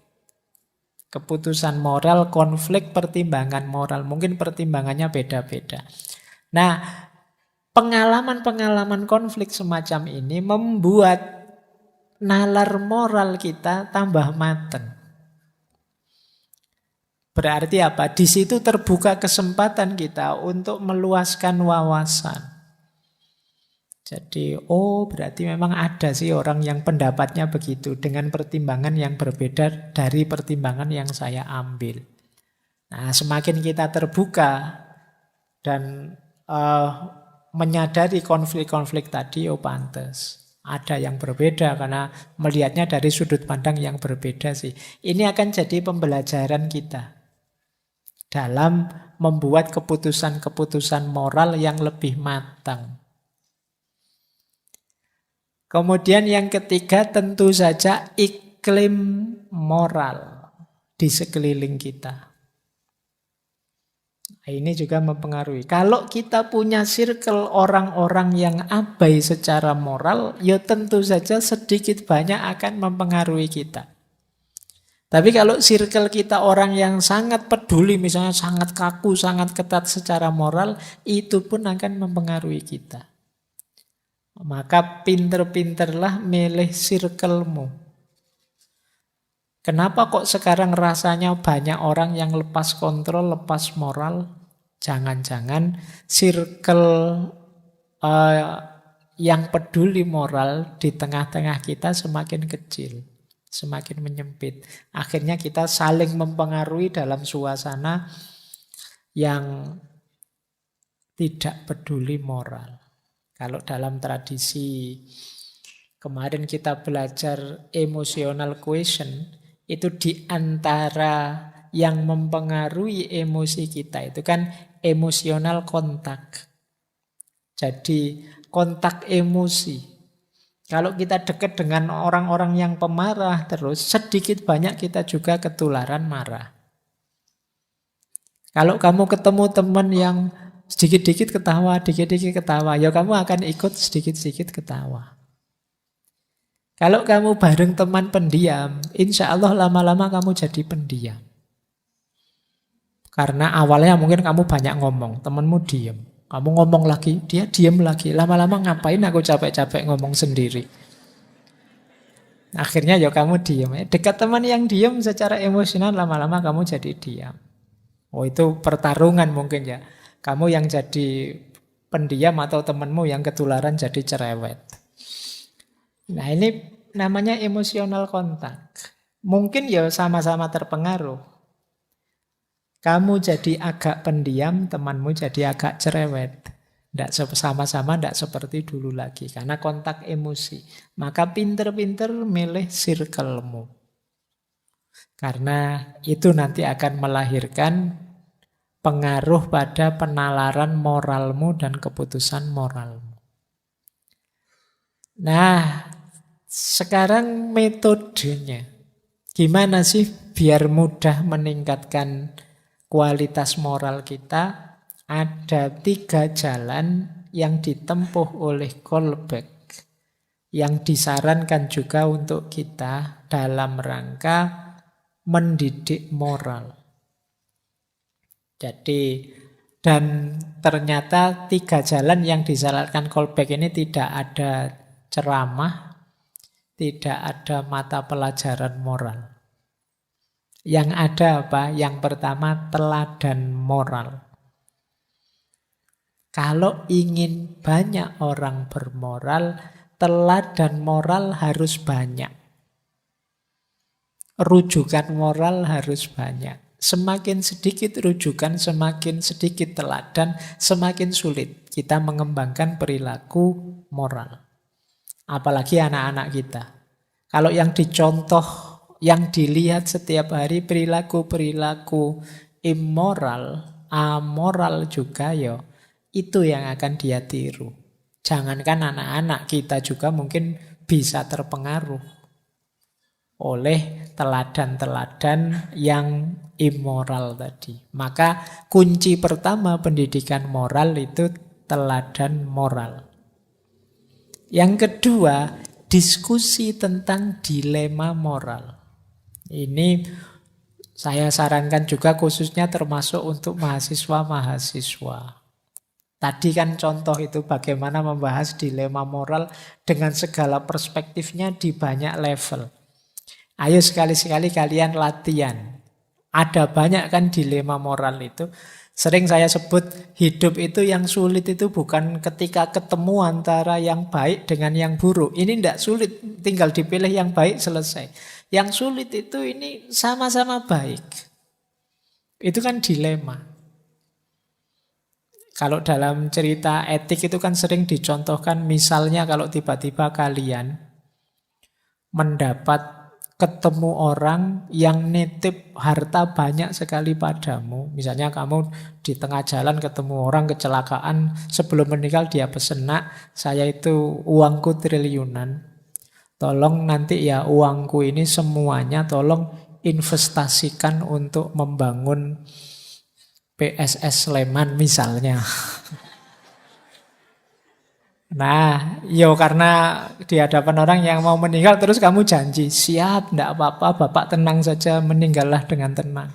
Keputusan moral, konflik, pertimbangan moral. Mungkin pertimbangannya beda-beda. Nah, pengalaman-pengalaman konflik semacam ini membuat nalar moral kita tambah matang. Berarti apa? Di situ terbuka kesempatan kita untuk meluaskan wawasan. Jadi, berarti memang ada sih orang yang pendapatnya begitu dengan pertimbangan yang berbeda dari pertimbangan yang saya ambil. Nah, semakin kita terbuka dan menyadari konflik-konflik tadi, pantes. Ada yang berbeda karena melihatnya dari sudut pandang yang berbeda sih. Ini akan jadi pembelajaran kita dalam membuat keputusan-keputusan moral yang lebih matang. Kemudian yang ketiga tentu saja iklim moral di sekeliling kita. Ini juga mempengaruhi. Kalau kita punya circle orang-orang yang abai secara moral, ya tentu saja sedikit banyak akan mempengaruhi kita. Tapi kalau circle kita orang yang sangat peduli, misalnya sangat kaku, sangat ketat secara moral, itu pun akan mempengaruhi kita. Maka pinter-pinterlah milih circle-mu. Kenapa kok sekarang rasanya banyak orang yang lepas kontrol, lepas moral? Jangan-jangan circle yang peduli moral di tengah-tengah kita semakin kecil, semakin menyempit. Akhirnya kita saling mempengaruhi dalam suasana yang tidak peduli moral. Kalau dalam tradisi kemarin kita belajar emotional quotient, itu di antara yang mempengaruhi emosi kita itu kan emosional kontak. Jadi kontak emosi. Kalau kita dekat dengan orang-orang yang pemarah terus, sedikit banyak kita juga ketularan marah. Kalau kamu ketemu teman yang sedikit-sedikit ketawa, dikit-dikit ketawa, ya kamu akan ikut sedikit-sedikit ketawa. Kalau kamu bareng teman pendiam, insya Allah lama-lama kamu jadi pendiam. Karena awalnya mungkin kamu banyak ngomong, temanmu diam. Kamu ngomong lagi, dia diam lagi. Lama-lama ngapain aku capek-capek ngomong sendiri. Akhirnya ya kamu diam. Dekat teman yang diam secara emosional, lama-lama kamu jadi diam. Oh itu pertarungan mungkin ya. Kamu yang jadi pendiam atau temanmu yang ketularan jadi cerewet. Nah ini namanya emosional kontak. Mungkin ya sama-sama terpengaruh. Kamu jadi agak pendiam, temanmu jadi agak cerewet. Sama-sama tidak seperti dulu lagi. Karena kontak emosi. Maka pinter-pinter milih circle-mu. Karena itu nanti akan melahirkan pengaruh pada penalaran moralmu dan keputusan moralmu. Nah, sekarang metodenya. Gimana sih biar mudah meningkatkan kualitas moral kita? Ada 3 jalan yang ditempuh oleh Kolbeck yang disarankan juga untuk kita dalam rangka mendidik moral. Jadi, dan ternyata 3 jalan yang disarankan Kolbeck ini tidak ada ceramah, tidak ada mata pelajaran moral. Yang ada apa? Yang pertama, teladan moral. Kalau ingin banyak orang bermoral, teladan moral harus banyak. Rujukan moral harus banyak. Semakin sedikit rujukan, semakin sedikit teladan, semakin sulit kita mengembangkan perilaku moral. Apalagi anak-anak kita. Kalau yang dicontoh, yang dilihat setiap hari perilaku-perilaku immoral, amoral juga ya, itu yang akan dia tiru. Jangankan anak-anak, kita juga mungkin bisa terpengaruh oleh teladan-teladan yang immoral tadi. Maka kunci pertama pendidikan moral itu teladan moral. Yang kedua, diskusi tentang dilema moral. Ini saya sarankan juga khususnya termasuk untuk mahasiswa-mahasiswa. Tadi kan contoh itu bagaimana membahas dilema moral dengan segala perspektifnya di banyak level. Ayo sekali-sekali kalian latihan. Ada banyak kan dilema moral itu. Sering saya sebut hidup itu yang sulit itu bukan ketika ketemu antara yang baik dengan yang buruk. Ini tidak sulit, tinggal dipilih yang baik selesai. Yang sulit itu ini sama-sama baik. Itu kan dilema. Kalau dalam cerita etik itu kan sering dicontohkan, misalnya kalau tiba-tiba kalian mendapat ketemu orang yang nitip harta banyak sekali padamu. Misalnya kamu di tengah jalan ketemu orang kecelakaan, sebelum meninggal dia pesen, "Nak, saya itu uangku triliunan. Tolong nanti ya uangku ini semuanya tolong investasikan untuk membangun PSS Sleman misalnya." Nah, karena di hadapan orang yang mau meninggal terus kamu janji, "Siap, enggak apa-apa, Bapak tenang saja, meninggallah dengan tenang."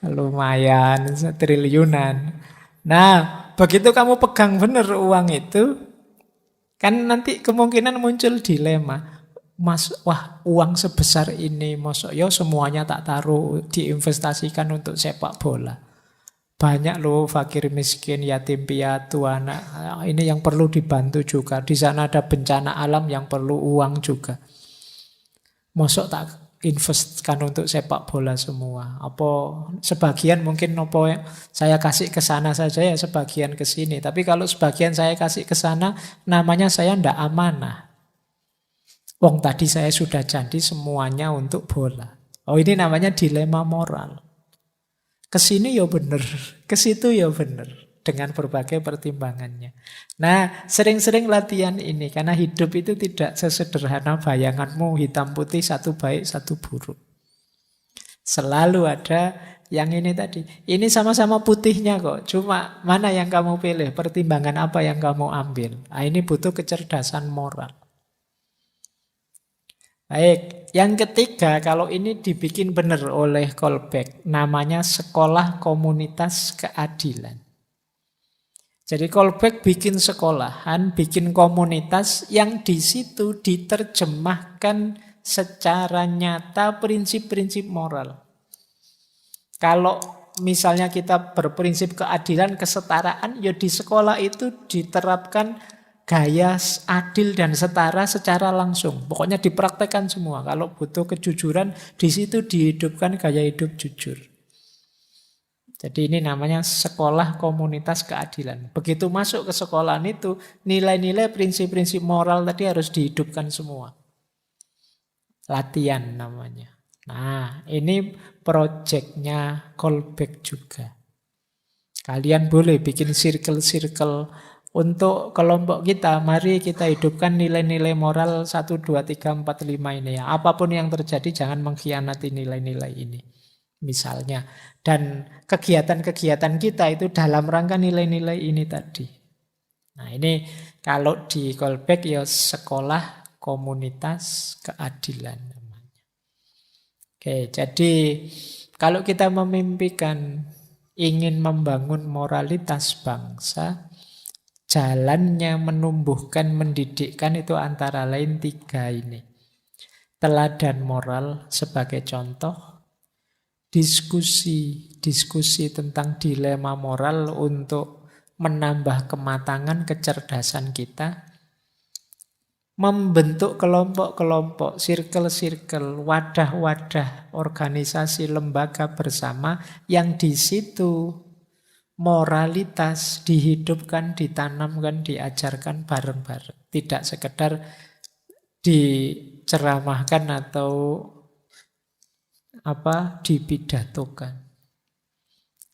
Lumayan, triliunan. Nah, begitu kamu pegang benar uang itu, kan nanti kemungkinan muncul dilema. Mas, wah uang sebesar ini, mosok semuanya tak taruh diinvestasikan untuk sepak bola. Banyak loh fakir miskin, yatim piatu, anak. Ini yang perlu dibantu juga. Di sana ada bencana alam yang perlu uang juga. Mosok tak investkan untuk sepak bola semua. Apa sebagian mungkin apa saya kasih ke sana saja ya sebagian ke sini. Tapi kalau sebagian saya kasih ke sana, namanya saya ndak amanah. Wong tadi saya sudah janji semuanya untuk bola. Oh ini namanya dilema moral. Ke sini ya bener, ke situ ya bener. Dengan berbagai pertimbangannya. Nah, sering-sering latihan ini. Karena hidup itu tidak sesederhana bayanganmu hitam putih, satu baik, satu buruk. Selalu ada yang ini tadi. Ini sama-sama putihnya kok. Cuma mana yang kamu pilih? Pertimbangan apa yang kamu ambil? Nah, ini butuh kecerdasan moral. Baik, yang ketiga kalau ini dibikin benar oleh Kolbeck, namanya sekolah komunitas keadilan. Jadi Kolbeck bikin sekolahan, bikin komunitas yang di situ diterjemahkan secara nyata prinsip-prinsip moral. Kalau misalnya kita berprinsip keadilan, kesetaraan, ya di sekolah itu diterapkan gaya adil dan setara secara langsung. Pokoknya dipraktekkan semua. Kalau butuh kejujuran, di situ dihidupkan gaya hidup jujur. Jadi ini namanya sekolah komunitas keadilan. Begitu masuk ke sekolahan itu, nilai-nilai prinsip-prinsip moral tadi harus dihidupkan semua. Latihan namanya. Nah, ini proyeknya Kolbeck juga. Kalian boleh bikin circle-circle untuk kelompok kita. Mari kita hidupkan nilai-nilai moral 1, 2, 3, 4, 5 ini ya. Apapun yang terjadi jangan mengkhianati nilai-nilai ini. Misalnya. Dan kegiatan-kegiatan kita itu dalam rangka nilai-nilai ini tadi. Nah ini kalau di Kolbeck ya sekolah komunitas keadilan namanya. Oke, jadi kalau kita memimpikan ingin membangun moralitas bangsa, jalannya menumbuhkan, mendidikkan itu antara lain 3 ini. Teladan moral sebagai contoh, diskusi tentang dilema moral untuk menambah kematangan kecerdasan kita, membentuk kelompok-kelompok, circle-circle, wadah-wadah, organisasi, lembaga bersama yang di situ moralitas dihidupkan, ditanamkan, diajarkan bareng-bareng. Tidak sekedar diceramahkan atau dipidatokan.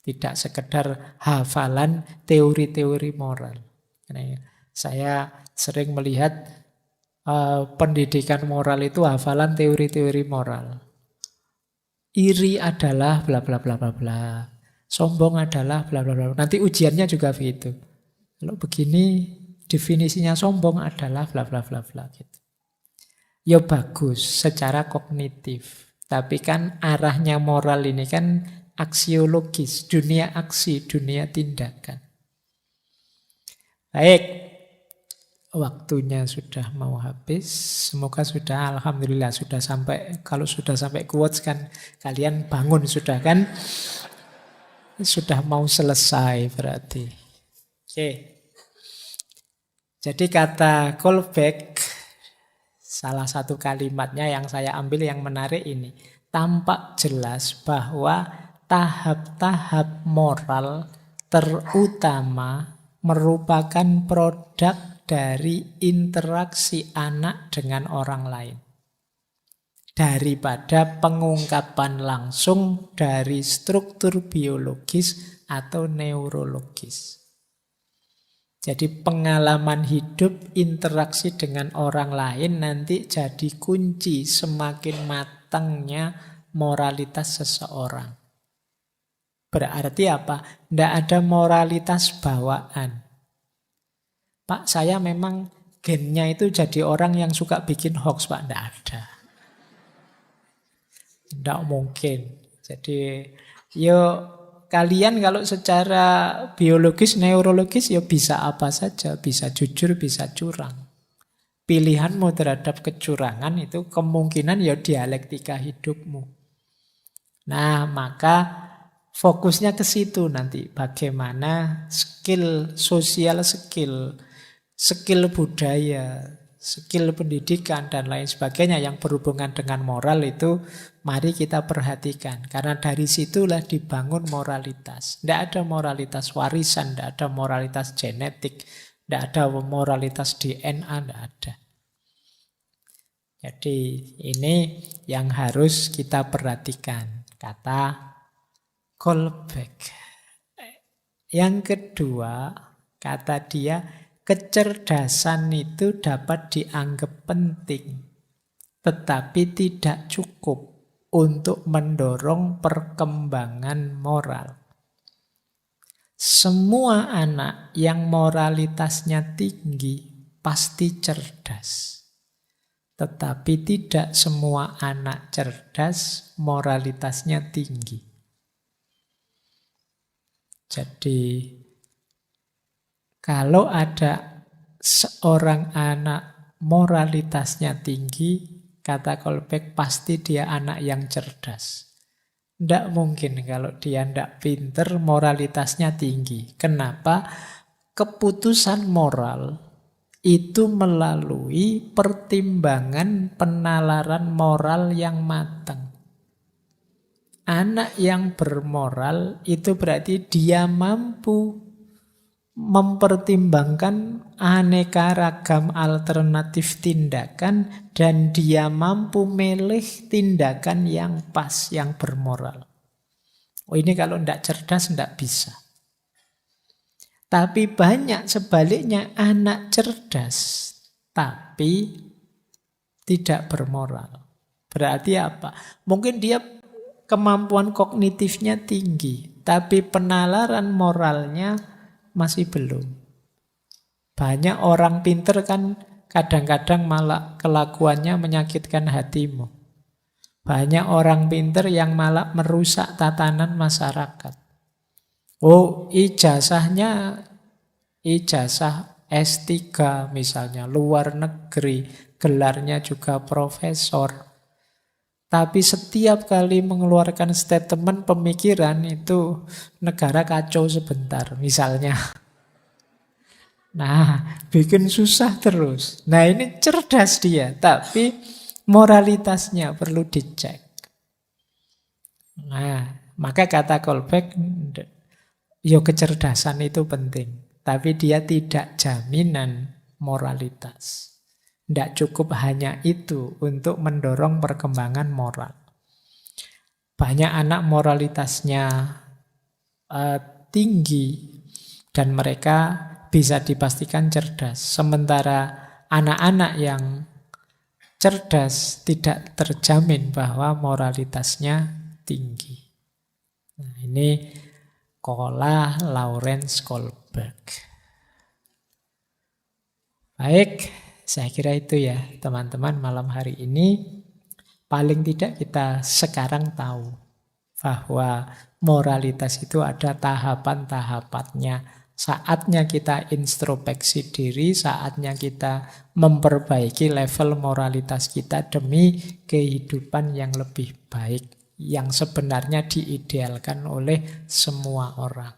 Tidak sekedar hafalan teori-teori moral. Saya sering melihat pendidikan moral itu hafalan teori-teori moral. Iri adalah bla bla bla bla bla. Sombong adalah bla bla bla. Nanti ujiannya juga begitu. Kalau begini definisinya sombong adalah bla bla bla bla gitu. Ya bagus secara kognitif. Tapi kan arahnya moral ini kan aksiologis, dunia aksi, dunia tindakan. Baik, waktunya sudah mau habis. Semoga sudah, alhamdulillah sudah sampai. Kalau sudah sampai quotes kan kalian bangun sudah kan? Sudah mau selesai berarti. Oke. Jadi kata Kolbeck, salah satu kalimatnya yang saya ambil yang menarik ini. Tampak jelas bahwa tahap-tahap moral terutama merupakan produk dari interaksi anak dengan orang lain. Daripada pengungkapan langsung dari struktur biologis atau neurologis. Jadi pengalaman hidup, interaksi dengan orang lain nanti jadi kunci semakin matangnya moralitas seseorang. Berarti apa? Tidak ada moralitas bawaan. Pak, saya memang gennya itu jadi orang yang suka bikin hoax, Pak. Tidak ada. Tidak mungkin. Jadi, kalian kalau secara biologis, neurologis ya bisa apa saja. Bisa jujur, bisa curang. Pilihanmu terhadap kecurangan itu kemungkinan ya dialektika hidupmu. Nah, maka Fokusnya ke situ nanti. Bagaimana skill sosial, skill budaya, skill pendidikan, dan lain sebagainya yang berhubungan dengan moral itu mari kita perhatikan. Karena dari situlah dibangun moralitas. Tidak ada moralitas warisan, tidak ada moralitas genetik, tidak ada moralitas DNA, tidak ada. Jadi ini yang harus kita perhatikan. Kata callback. Yang kedua, kata dia, kecerdasan itu dapat dianggap penting, tetapi tidak cukup untuk mendorong perkembangan moral. Semua anak yang moralitasnya tinggi pasti cerdas. Tetapi tidak semua anak cerdas moralitasnya tinggi. Jadi, kalau ada seorang anak moralitasnya tinggi, kata callback, pasti dia anak yang cerdas. Tidak mungkin kalau dia tidak pinter, moralitasnya tinggi. Kenapa? Keputusan moral itu melalui pertimbangan penalaran moral yang matang. Anak yang bermoral itu berarti dia mampu mempertimbangkan aneka ragam alternatif tindakan dan dia mampu milih tindakan yang pas, yang bermoral. Oh, ini kalau tidak cerdas tidak bisa. Tapi banyak sebaliknya anak cerdas tapi tidak bermoral. Berarti apa? Mungkin dia kemampuan kognitifnya tinggi, tapi penalaran moralnya masih belum. Banyak orang pinter kan kadang-kadang malah kelakuannya menyakitkan hatimu. Banyak orang pinter yang malah merusak tatanan masyarakat. Oh, ijazahnya ijazah S3 misalnya, luar negeri, gelarnya juga profesor. Tapi setiap kali mengeluarkan statement pemikiran itu negara kacau sebentar misalnya. Nah, bikin susah terus. Nah, ini cerdas dia, tapi moralitasnya perlu dicek. Nah, maka kata callback, yo kecerdasan itu penting, tapi dia tidak jaminan moralitas. Tidak cukup hanya itu untuk mendorong perkembangan moral. Banyak anak moralitasnya tinggi dan mereka bisa dipastikan cerdas. Sementara anak-anak yang cerdas tidak terjamin bahwa moralitasnya tinggi. Nah, ini Kola Lawrence Kohlberg. Baik. Saya kira itu ya teman-teman malam hari ini. Paling tidak kita sekarang tahu bahwa moralitas itu ada tahapan-tahapannya. Saatnya kita introspeksi diri, saatnya kita memperbaiki level moralitas kita demi kehidupan yang lebih baik, yang sebenarnya diidealkan oleh semua orang.